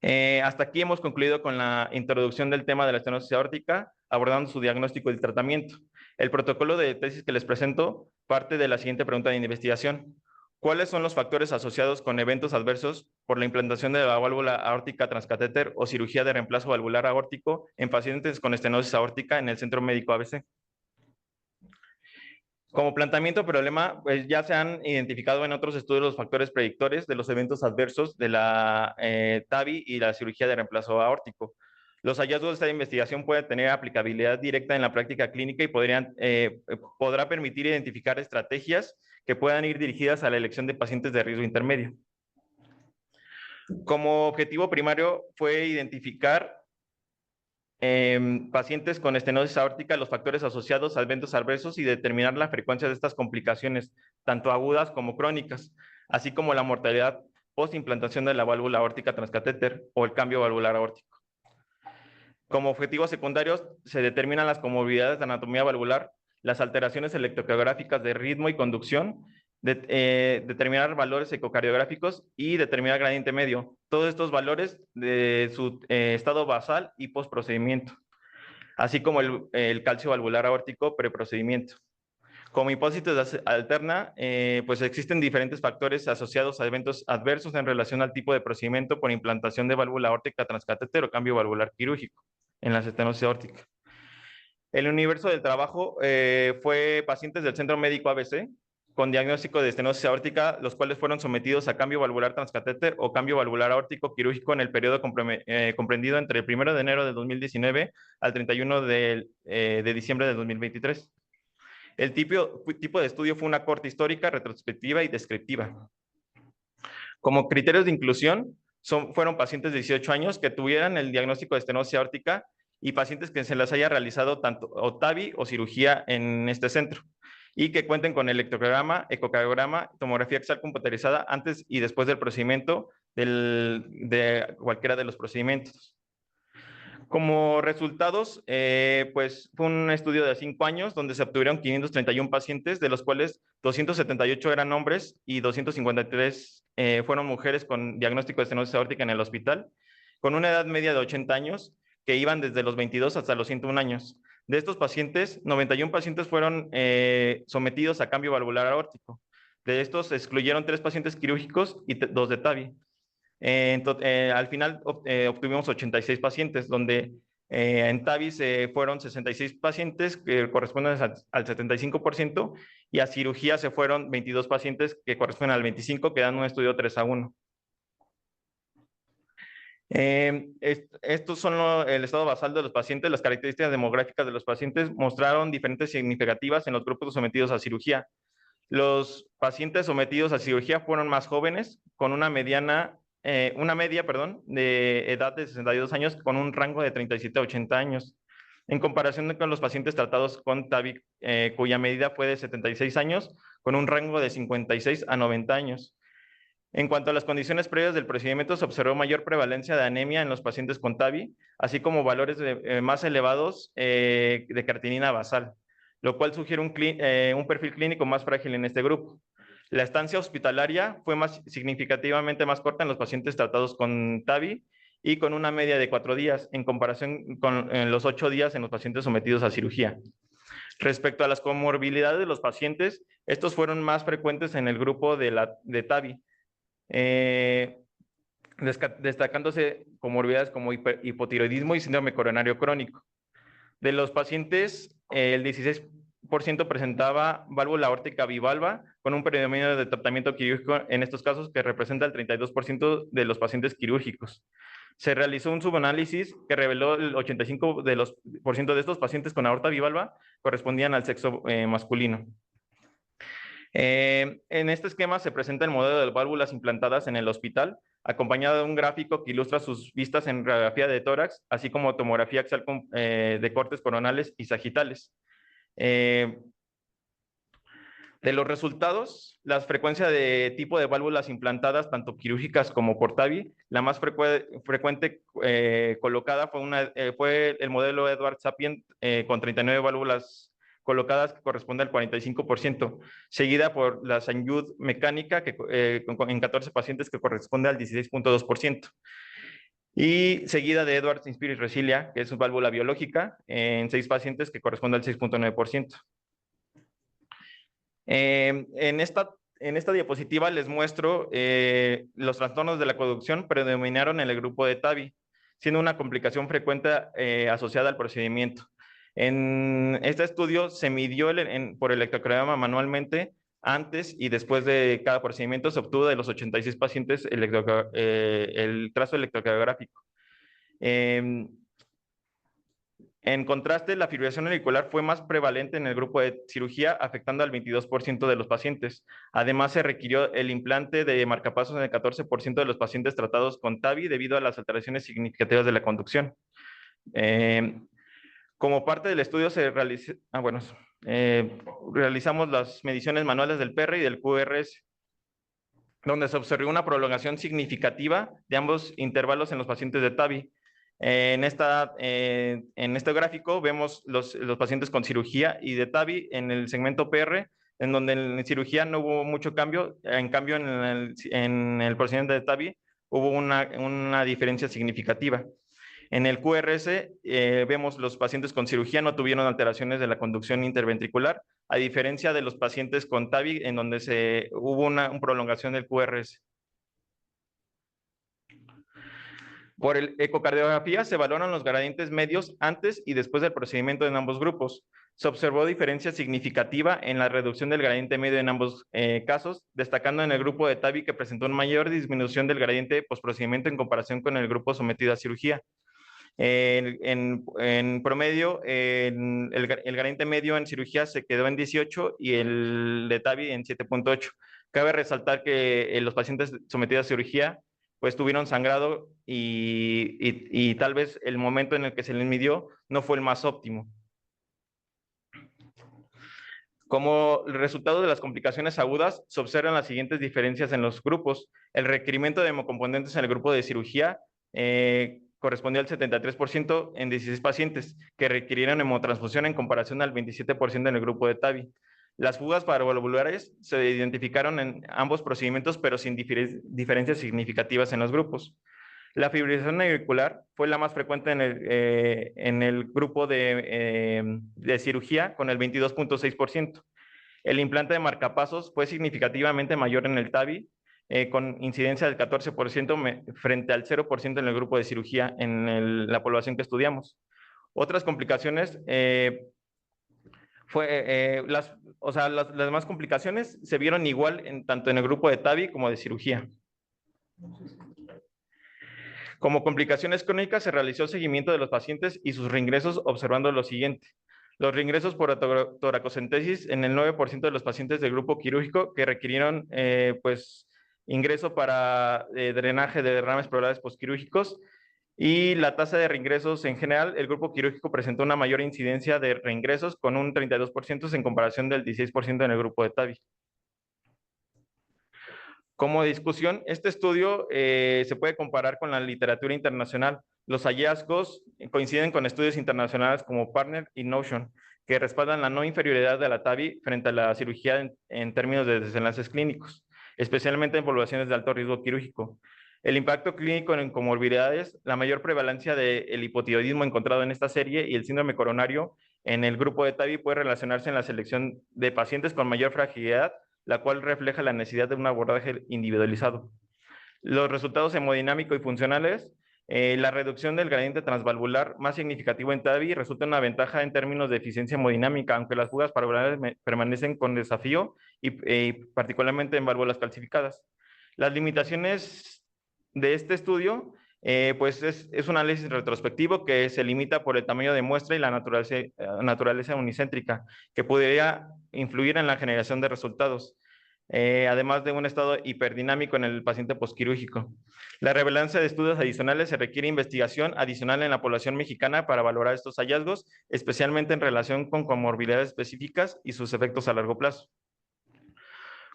Hasta aquí hemos concluido con la introducción del tema de la estenosis aórtica, abordando su diagnóstico y el tratamiento. El protocolo de tesis que les presento parte de la siguiente pregunta de investigación. ¿Cuáles son los factores asociados con eventos adversos por la implantación de la válvula aórtica transcatéter o cirugía de reemplazo valvular aórtico en pacientes con estenosis aórtica en el Centro Médico ABC? Como planteamiento problema, pues ya se han identificado en otros estudios los factores predictores de los eventos adversos de la TAVI y la cirugía de reemplazo aórtico. Los hallazgos de esta investigación pueden tener aplicabilidad directa en la práctica clínica y podrá permitir identificar estrategias que puedan ir dirigidas a la elección de pacientes de riesgo intermedio. Como objetivo primario fue identificar pacientes con estenosis aórtica, los factores asociados a eventos adversos y determinar la frecuencia de estas complicaciones, tanto agudas como crónicas, así como la mortalidad post-implantación de la válvula aórtica transcatéter o el cambio valvular aórtico. Como objetivos secundarios se determinan las comorbilidades de anatomía valvular, las alteraciones electrocardiográficas de ritmo y conducción, determinar valores ecocardiográficos y determinar gradiente medio. Todos estos valores de su estado basal y postprocedimiento, así como el calcio valvular aórtico preprocedimiento. Como hipótesis alterna, pues existen diferentes factores asociados a eventos adversos en relación al tipo de procedimiento por implantación de válvula aórtica transcatéter o cambio valvular quirúrgico en la estenosis aórtica. El universo del trabajo fue pacientes del Centro Médico ABC con diagnóstico de estenosis aórtica, los cuales fueron sometidos a cambio valvular transcatéter o cambio valvular aórtico quirúrgico en el periodo comprendido entre el 1 de enero de 2019 al 31 de diciembre de 2023. El tipo de estudio fue una corte histórica, retrospectiva y descriptiva. Como criterios de inclusión, fueron pacientes de 18 años que tuvieran el diagnóstico de estenosis aórtica y pacientes que se les haya realizado tanto TAVI o cirugía en este centro y que cuenten con electrocardiograma, ecocardiograma, tomografía axial computarizada antes y después del procedimiento de cualquiera de los procedimientos. Como resultados, pues fue un estudio de 5 años donde se obtuvieron 531 pacientes, de los cuales 278 eran hombres y 253 fueron mujeres con diagnóstico de estenosis aórtica en el hospital, con una edad media de 80 años, que iban desde los 22 hasta los 101 años. De estos pacientes, 91 pacientes fueron sometidos a cambio valvular aórtico. De estos se excluyeron 3 pacientes quirúrgicos y 2 de TAVI. Al final obtuvimos 86 pacientes, donde En TAVI fueron 66 pacientes, que corresponden al 75%, y a cirugía se fueron 22 pacientes, que corresponden al 25%, que dan un estudio 3:1. Estos son el estado basal de los pacientes. Las características demográficas de los pacientes mostraron diferentes significativas en los grupos sometidos a cirugía. Los pacientes sometidos a cirugía fueron más jóvenes, con una media, de edad de 62 años, con un rango de 37 a 80 años, en comparación con los pacientes tratados con TAVI, cuya medida fue de 76 años, con un rango de 56 a 90 años. En cuanto a las condiciones previas del procedimiento, se observó mayor prevalencia de anemia en los pacientes con TAVI, así como valores más elevados de creatinina basal, lo cual sugiere un perfil clínico más frágil en este grupo. La estancia hospitalaria fue significativamente más corta en los pacientes tratados con TAVI y con una media de 4 días, en comparación con los 8 días en los pacientes sometidos a cirugía. Respecto a las comorbilidades de los pacientes, estos fueron más frecuentes en el grupo de TAVI, destacándose comorbilidades como hipotiroidismo y síndrome coronario crónico. De los pacientes, el 16% presentaba válvula aórtica bivalva con un predominio de tratamiento quirúrgico en estos casos, que representa el 32% de los pacientes quirúrgicos. Se realizó un subanálisis que reveló el 85% de estos pacientes con aorta bivalva correspondían al sexo masculino. En este esquema se presenta el modelo de válvulas implantadas en el hospital, acompañado de un gráfico que ilustra sus vistas en radiografía de tórax, así como tomografía axial de cortes coronales y sagitales. De los resultados, la frecuencia de tipo de válvulas implantadas, tanto quirúrgicas como por TAVI, la más frecuente colocada fue el modelo Edwards Sapien, con 39 válvulas colocadas, que corresponde al 45%, seguida por la Sanyud mecánica, en 14 pacientes, que corresponde al 16.2%. Y seguida de Edwards Inspire Resilia, que es una válvula biológica, en 6 pacientes, que corresponde al 6.9%. En esta diapositiva les muestro los trastornos de la conducción predominaron en el grupo de TAVI, siendo una complicación frecuente asociada al procedimiento. En este estudio se midió por electrocardiograma manualmente antes y después de cada procedimiento. Se obtuvo de los 86 pacientes el trazo electrocardiográfico. En contraste, la fibrilación auricular fue más prevalente en el grupo de cirugía, afectando al 22% de los pacientes. Además, se requirió el implante de marcapasos en el 14% de los pacientes tratados con TAVI debido a las alteraciones significativas de la conducción. Como parte del estudio realizamos las mediciones manuales del PR y del QRS, donde se observó una prolongación significativa de ambos intervalos en los pacientes de TAVI. En este gráfico vemos los pacientes con cirugía y de TAVI en el segmento PR, en donde en cirugía no hubo mucho cambio. En cambio, en el procedimiento de TAVI hubo una diferencia significativa. En el QRS vemos los pacientes con cirugía no tuvieron alteraciones de la conducción interventricular, a diferencia de los pacientes con TAVI, en donde hubo una prolongación del QRS. Por el ecocardiografía se valoran los gradientes medios antes y después del procedimiento en ambos grupos. Se observó diferencia significativa en la reducción del gradiente medio en ambos casos, destacando en el grupo de TAVI, que presentó una mayor disminución del gradiente postprocedimiento en comparación con el grupo sometido a cirugía. En promedio, el gradiente medio en cirugía se quedó en 18 y el de TAVI en 7.8. Cabe resaltar que los pacientes sometidos a cirugía pues tuvieron sangrado y tal vez el momento en el que se les midió no fue el más óptimo. Como resultado de las complicaciones agudas, se observan las siguientes diferencias en los grupos. El requerimiento de hemocomponentes en el grupo de cirugía correspondió al 73% en 16 pacientes que requirieron hemotransfusión, en comparación al 27% en el grupo de TAVI. Las fugas paravalvulares se identificaron en ambos procedimientos, pero sin diferencias significativas en los grupos. La fibrilación auricular fue la más frecuente en el grupo de cirugía, con el 22.6%. El implante de marcapasos fue significativamente mayor en el TAVI, con incidencia del 14% frente al 0% en el grupo de cirugía en la población que estudiamos. Otras complicaciones las demás complicaciones se vieron igual tanto en el grupo de TAVI como de cirugía. Como complicaciones crónicas, se realizó seguimiento de los pacientes y sus reingresos observando lo siguiente. Los reingresos por toracocentesis en el 9% de los pacientes del grupo quirúrgico que requirieron ingreso para drenaje de derrames pleurales postquirúrgicos, y la tasa de reingresos en general, el grupo quirúrgico presentó una mayor incidencia de reingresos con un 32% en comparación del 16% en el grupo de TAVI. Como discusión, este estudio se puede comparar con la literatura internacional. Los hallazgos coinciden con estudios internacionales como Partner y Notion, que respaldan la no inferioridad de la TAVI frente a la cirugía en términos de desenlaces clínicos, especialmente en poblaciones de alto riesgo quirúrgico. El impacto clínico en comorbilidades, la mayor prevalencia del hipotiroidismo encontrado en esta serie y el síndrome coronario en el grupo de TAVI puede relacionarse en la selección de pacientes con mayor fragilidad, la cual refleja la necesidad de un abordaje individualizado. Los resultados hemodinámicos y funcionales, la reducción del gradiente transvalvular más significativo en TAVI resulta en una ventaja en términos de eficiencia hemodinámica, aunque las fugas parvularias permanecen con desafío y particularmente en válvulas calcificadas. Las limitaciones de este estudio es un análisis retrospectivo que se limita por el tamaño de muestra y la naturaleza unicéntrica, que podría influir en la generación de resultados, además de un estado hiperdinámico en el paciente posquirúrgico. La relevancia de estudios adicionales: se requiere investigación adicional en la población mexicana para valorar estos hallazgos, especialmente en relación con comorbilidades específicas y sus efectos a largo plazo.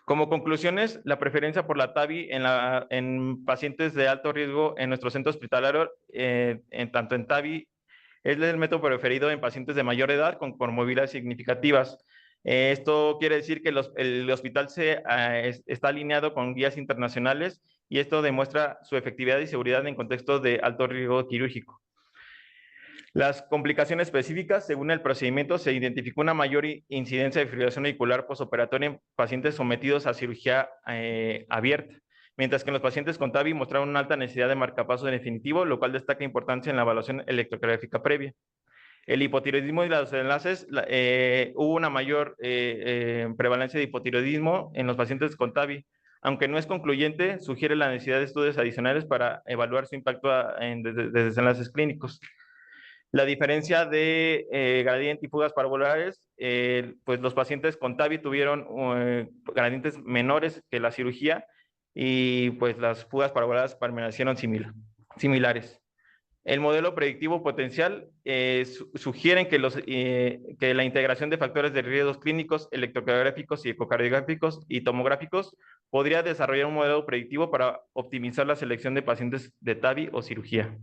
Como conclusiones, la preferencia por la TAVI en pacientes de alto riesgo en nuestro centro hospitalario, tanto en TAVI, es el método preferido en pacientes de mayor edad con comorbilidades significativas. Esto quiere decir que el hospital está alineado con guías internacionales, y esto demuestra su efectividad y seguridad en contextos de alto riesgo quirúrgico. Las complicaciones específicas: según el procedimiento, se identificó una mayor incidencia de fibrilación auricular postoperatoria en pacientes sometidos a cirugía abierta, mientras que en los pacientes con TAVI mostraron una alta necesidad de marcapaso definitivo, lo cual destaca importancia en la evaluación electrocardiográfica previa. El hipotiroidismo y los enlaces: hubo una mayor prevalencia de hipotiroidismo en los pacientes con TAVI, aunque no es concluyente, sugiere la necesidad de estudios adicionales para evaluar su impacto de desenlaces clínicos. La diferencia de gradiente y fugas parvulares, pues los pacientes con TAVI tuvieron gradientes menores que la cirugía, y pues las fugas parvulares permanecieron similares. El modelo predictivo potencial sugiere que la integración de factores de riesgos clínicos, electrocardiográficos y ecocardiográficos y tomográficos podría desarrollar un modelo predictivo para optimizar la selección de pacientes de TAVI o cirugía.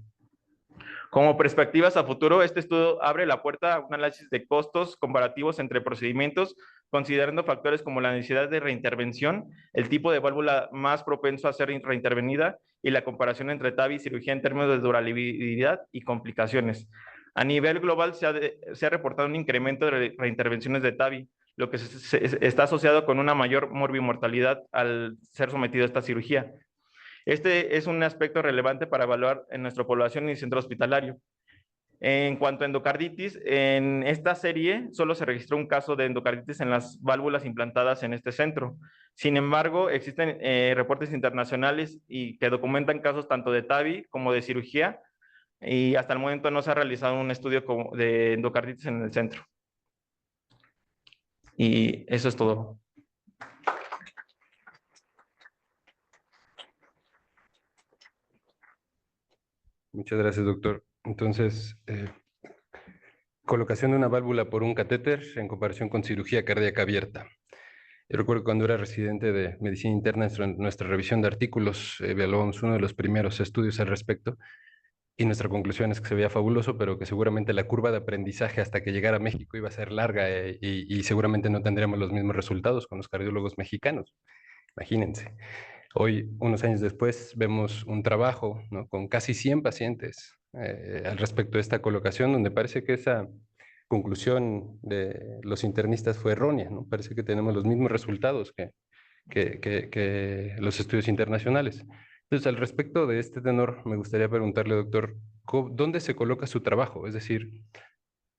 Como perspectivas a futuro, este estudio abre la puerta a un análisis de costos comparativos entre procedimientos, considerando factores como la necesidad de reintervención, el tipo de válvula más propenso a ser reintervenida y la comparación entre TAVI y cirugía en términos de durabilidad y complicaciones. A nivel global se ha reportado un incremento de reintervenciones de TAVI, lo que está asociado con una mayor morbimortalidad al ser sometido a esta cirugía. Este es un aspecto relevante para evaluar en nuestra población y centro hospitalario. En cuanto a endocarditis, en esta serie solo se registró un caso de endocarditis en las válvulas implantadas en este centro. Sin embargo, existen reportes internacionales y que documentan casos tanto de TAVI como de cirugía, y hasta el momento no se ha realizado un estudio de endocarditis en el centro. Y eso es todo. Muchas gracias, doctor. Entonces, colocación de una válvula por un catéter en comparación con cirugía cardíaca abierta. Yo recuerdo cuando era residente de medicina interna, en nuestra revisión de artículos, evaluamos uno de los primeros estudios al respecto, y nuestra conclusión es que se veía fabuloso, pero que seguramente la curva de aprendizaje hasta que llegara a México iba a ser larga, y seguramente no tendríamos los mismos resultados con los cardiólogos mexicanos. Imagínense. Hoy, unos años después, vemos un trabajo, ¿no?, con casi 100 pacientes al respecto de esta colocación, donde parece que esa conclusión de los internistas fue errónea, ¿no? Parece que tenemos los mismos resultados que los estudios internacionales. Entonces, al respecto de este tenor, me gustaría preguntarle, doctor, ¿dónde se coloca su trabajo? Es decir,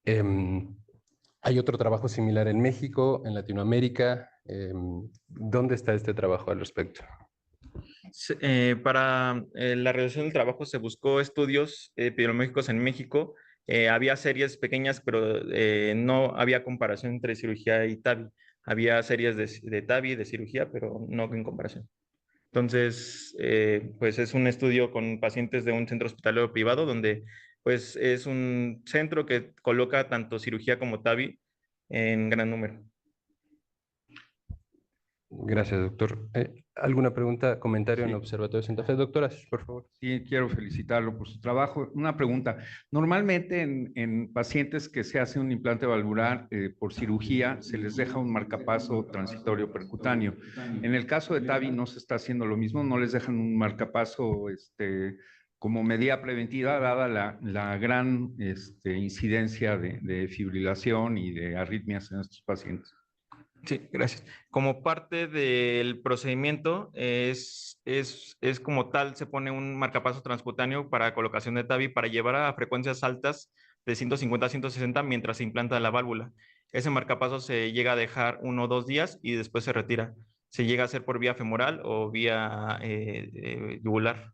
¿Hay otro trabajo similar en México, en Latinoamérica? ¿Dónde está este trabajo al respecto? Para la realización del trabajo se buscó estudios epidemiológicos en México. Había series pequeñas, pero no había comparación entre cirugía y TAVI. Había series de TAVI, de cirugía, pero no en comparación. Entonces, pues es un estudio con pacientes de un centro hospitalario privado, donde pues es un centro que coloca tanto cirugía como TAVI en gran número. Gracias, doctor. ¿Alguna pregunta, comentario en Sí. el Observatorio de Santa Fe? Doctora, por favor. Sí, quiero felicitarlo por su trabajo. Una pregunta. Normalmente en pacientes que se hace un implante valvular por cirugía, se les deja un marcapaso transitorio percutáneo. En el caso de TAVI no se está haciendo lo mismo, no les dejan un marcapaso como medida preventiva, dada la gran incidencia de fibrilación y de arritmias en estos pacientes. Sí, gracias. Como parte del procedimiento, es como tal, se pone un marcapaso transcutáneo para colocación de TAVI para llevar a frecuencias altas de 150 a 160 mientras se implanta la válvula. Ese marcapaso se llega a dejar 1 o 2 días y después se retira. Se llega a hacer por vía femoral o vía yugular.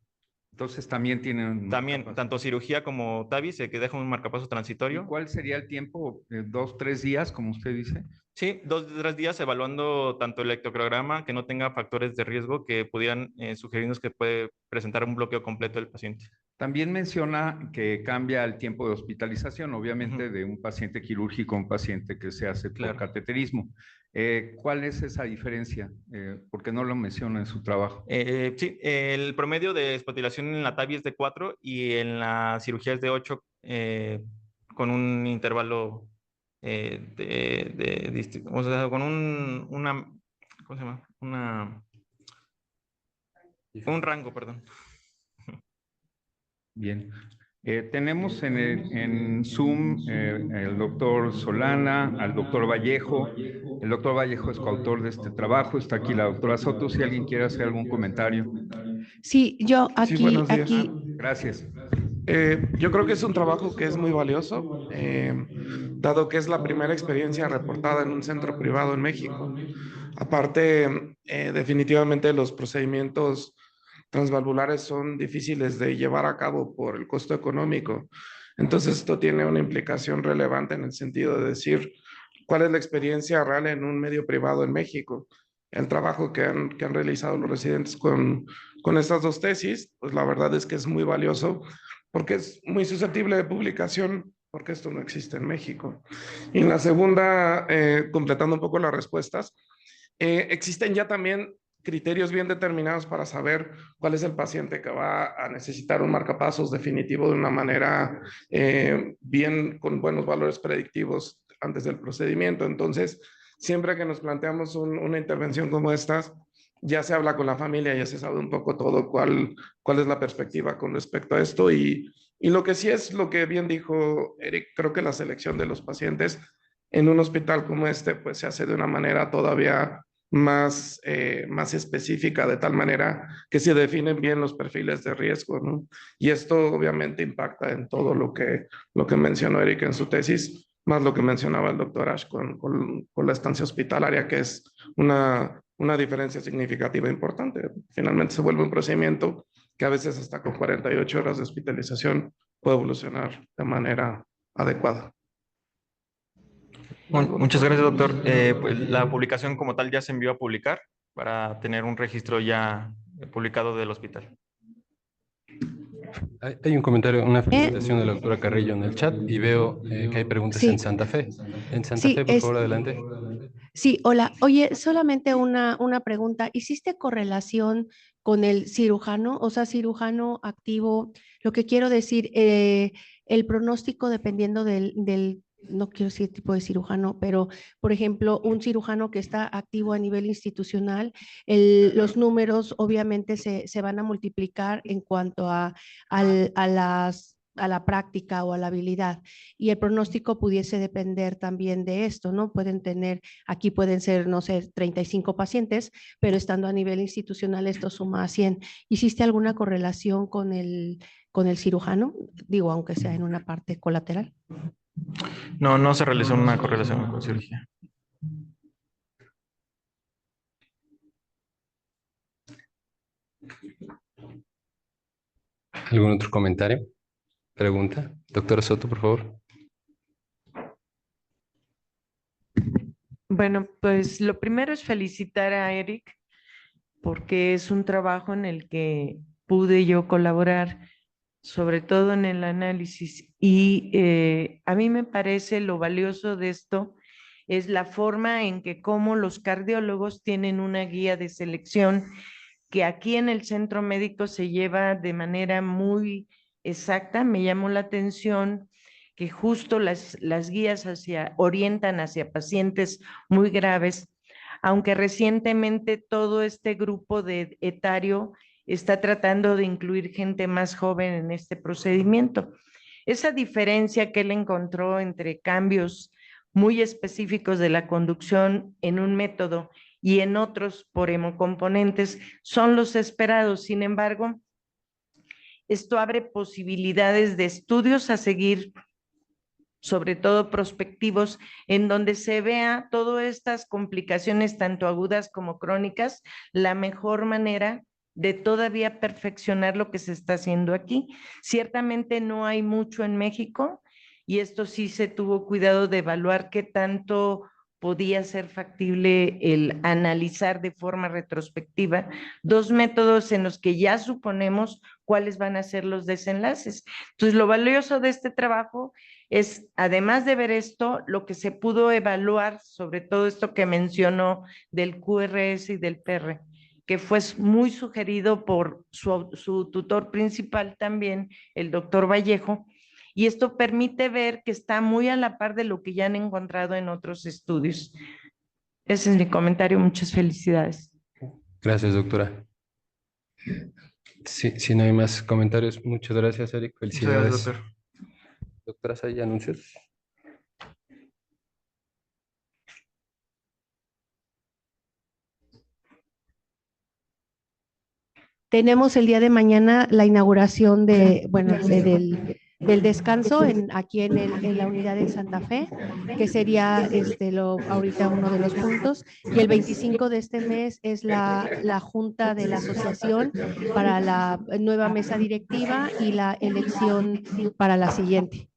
Entonces también tienen... También, tanto cirugía como TAVI se deja un marcapaso ¿Y transitorio. cuál sería el tiempo? ¿2, 3 días, como usted dice? Sí, 2 o 3 días evaluando tanto el electrocardiograma, que no tenga factores de riesgo que pudieran sugerirnos que puede presentar un bloqueo completo del paciente. También menciona que cambia el tiempo de hospitalización, obviamente, Ujú. de un paciente quirúrgico a un paciente que se hace por Claro. cateterismo. ¿Cuál es esa diferencia? ¿Por qué no lo menciona en su trabajo? Sí, el promedio de hospitalización en la TAVI es de 4 y en la cirugía es de 8, con un intervalo o sea, con ¿cómo se llama? Un rango, perdón. Bien. Tenemos en Zoom el doctor Solana, al doctor Vallejo. El doctor Vallejo es coautor de este trabajo. Está aquí la doctora Soto, si alguien quiere hacer algún comentario. Sí, yo Sí, buenos días. Gracias. Yo creo que es un trabajo que es muy valioso, dado que es la primera experiencia reportada en un centro privado en México. Aparte, definitivamente los procedimientos transvalvulares son difíciles de llevar a cabo por el costo económico. Entonces, esto tiene una implicación relevante en el sentido de decir cuál es la experiencia real en un medio privado en México. El trabajo que han realizado los residentes con estas 2 tesis, pues la verdad es que es muy valioso porque es muy susceptible de publicación, porque esto no existe en México. Y en la segunda, completando un poco las respuestas, existen ya también criterios bien determinados para saber cuál es el paciente que va a necesitar un marcapasos definitivo de una manera bien, con buenos valores predictivos antes del procedimiento. Entonces, siempre que nos planteamos una intervención como estas, ya se habla con la familia, ya se sabe un poco todo cuál es la perspectiva con respecto a esto. Y lo que sí es lo que bien dijo Eric, creo que la selección de los pacientes en un hospital como este, pues se hace de una manera todavía más específica, de tal manera que se definen bien los perfiles de riesgo, ¿no? Y esto obviamente impacta en todo lo que mencionó Eric en su tesis, más lo que mencionaba el doctor Ash con la estancia hospitalaria, que es una diferencia significativa importante. Finalmente se vuelve un procedimiento que a veces hasta con 48 horas de hospitalización puede evolucionar de manera adecuada. Bueno, muchas gracias, doctor. Pues la publicación como tal ya se envió a publicar para tener un registro ya publicado del hospital. Hay un comentario, una felicitación de la doctora Carrillo en el chat y veo que hay preguntas en Sí. Santa Fe. En Santa Sí, Fe, por favor, adelante. Sí, hola. Oye, solamente una pregunta. ¿Hiciste correlación con el cirujano? O sea, cirujano activo. Lo que quiero decir, el pronóstico dependiendo no quiero decir tipo de cirujano, pero por ejemplo, un cirujano que está activo a nivel institucional, los números obviamente se van a multiplicar en cuanto a la práctica o a la habilidad. Y el pronóstico pudiese depender también de esto, ¿no? Aquí pueden ser, no sé, 35 pacientes, pero estando a nivel institucional esto suma a 100. ¿Hiciste alguna correlación con el cirujano? Digo, aunque sea en una parte colateral. No, no se realizó una correlación con cirugía. ¿Algún otro comentario? ¿Pregunta? Doctora Soto, por favor. Bueno, pues lo primero es felicitar a Eric porque es un trabajo en el que pude yo colaborar, sobre todo en el análisis. Y a mí me parece lo valioso de esto es la forma en que como los cardiólogos tienen una guía de selección que aquí en el centro médico se lleva de manera muy exacta. Me llamó la atención que justo las guías orientan hacia pacientes muy graves, aunque recientemente todo este grupo de etario está tratando de incluir gente más joven en este procedimiento. Esa diferencia que él encontró entre cambios muy específicos de la conducción en un método y en otros por hemocomponentes son los esperados. Sin embargo, esto abre posibilidades de estudios a seguir, sobre todo prospectivos, en donde se vea todas estas complicaciones, tanto agudas como crónicas, la mejor manera de todavía perfeccionar lo que se está haciendo aquí. Ciertamente no hay mucho en México y esto sí se tuvo cuidado de evaluar qué tanto podía ser factible el analizar de forma retrospectiva dos métodos en los que ya suponemos cuáles van a ser los desenlaces. Entonces, lo valioso de este trabajo es, además de ver esto, lo que se pudo evaluar sobre todo esto que mencionó del QRS y del PR, que fue muy sugerido por su tutor principal también, el doctor Vallejo, y esto permite ver que está muy a la par de lo que ya han encontrado en otros estudios. Ese es mi comentario. Muchas felicidades. Gracias, doctora. Sí, si no hay más comentarios, muchas gracias, Eric. Muchas gracias, Felicidades. doctor. Doctora, ¿hay anuncios? Tenemos el día de mañana la inauguración del descanso aquí en la unidad de Santa Fe, que sería ahorita uno de los puntos. Y el 25 de este mes es la junta de la asociación para la nueva mesa directiva y la elección para la siguiente.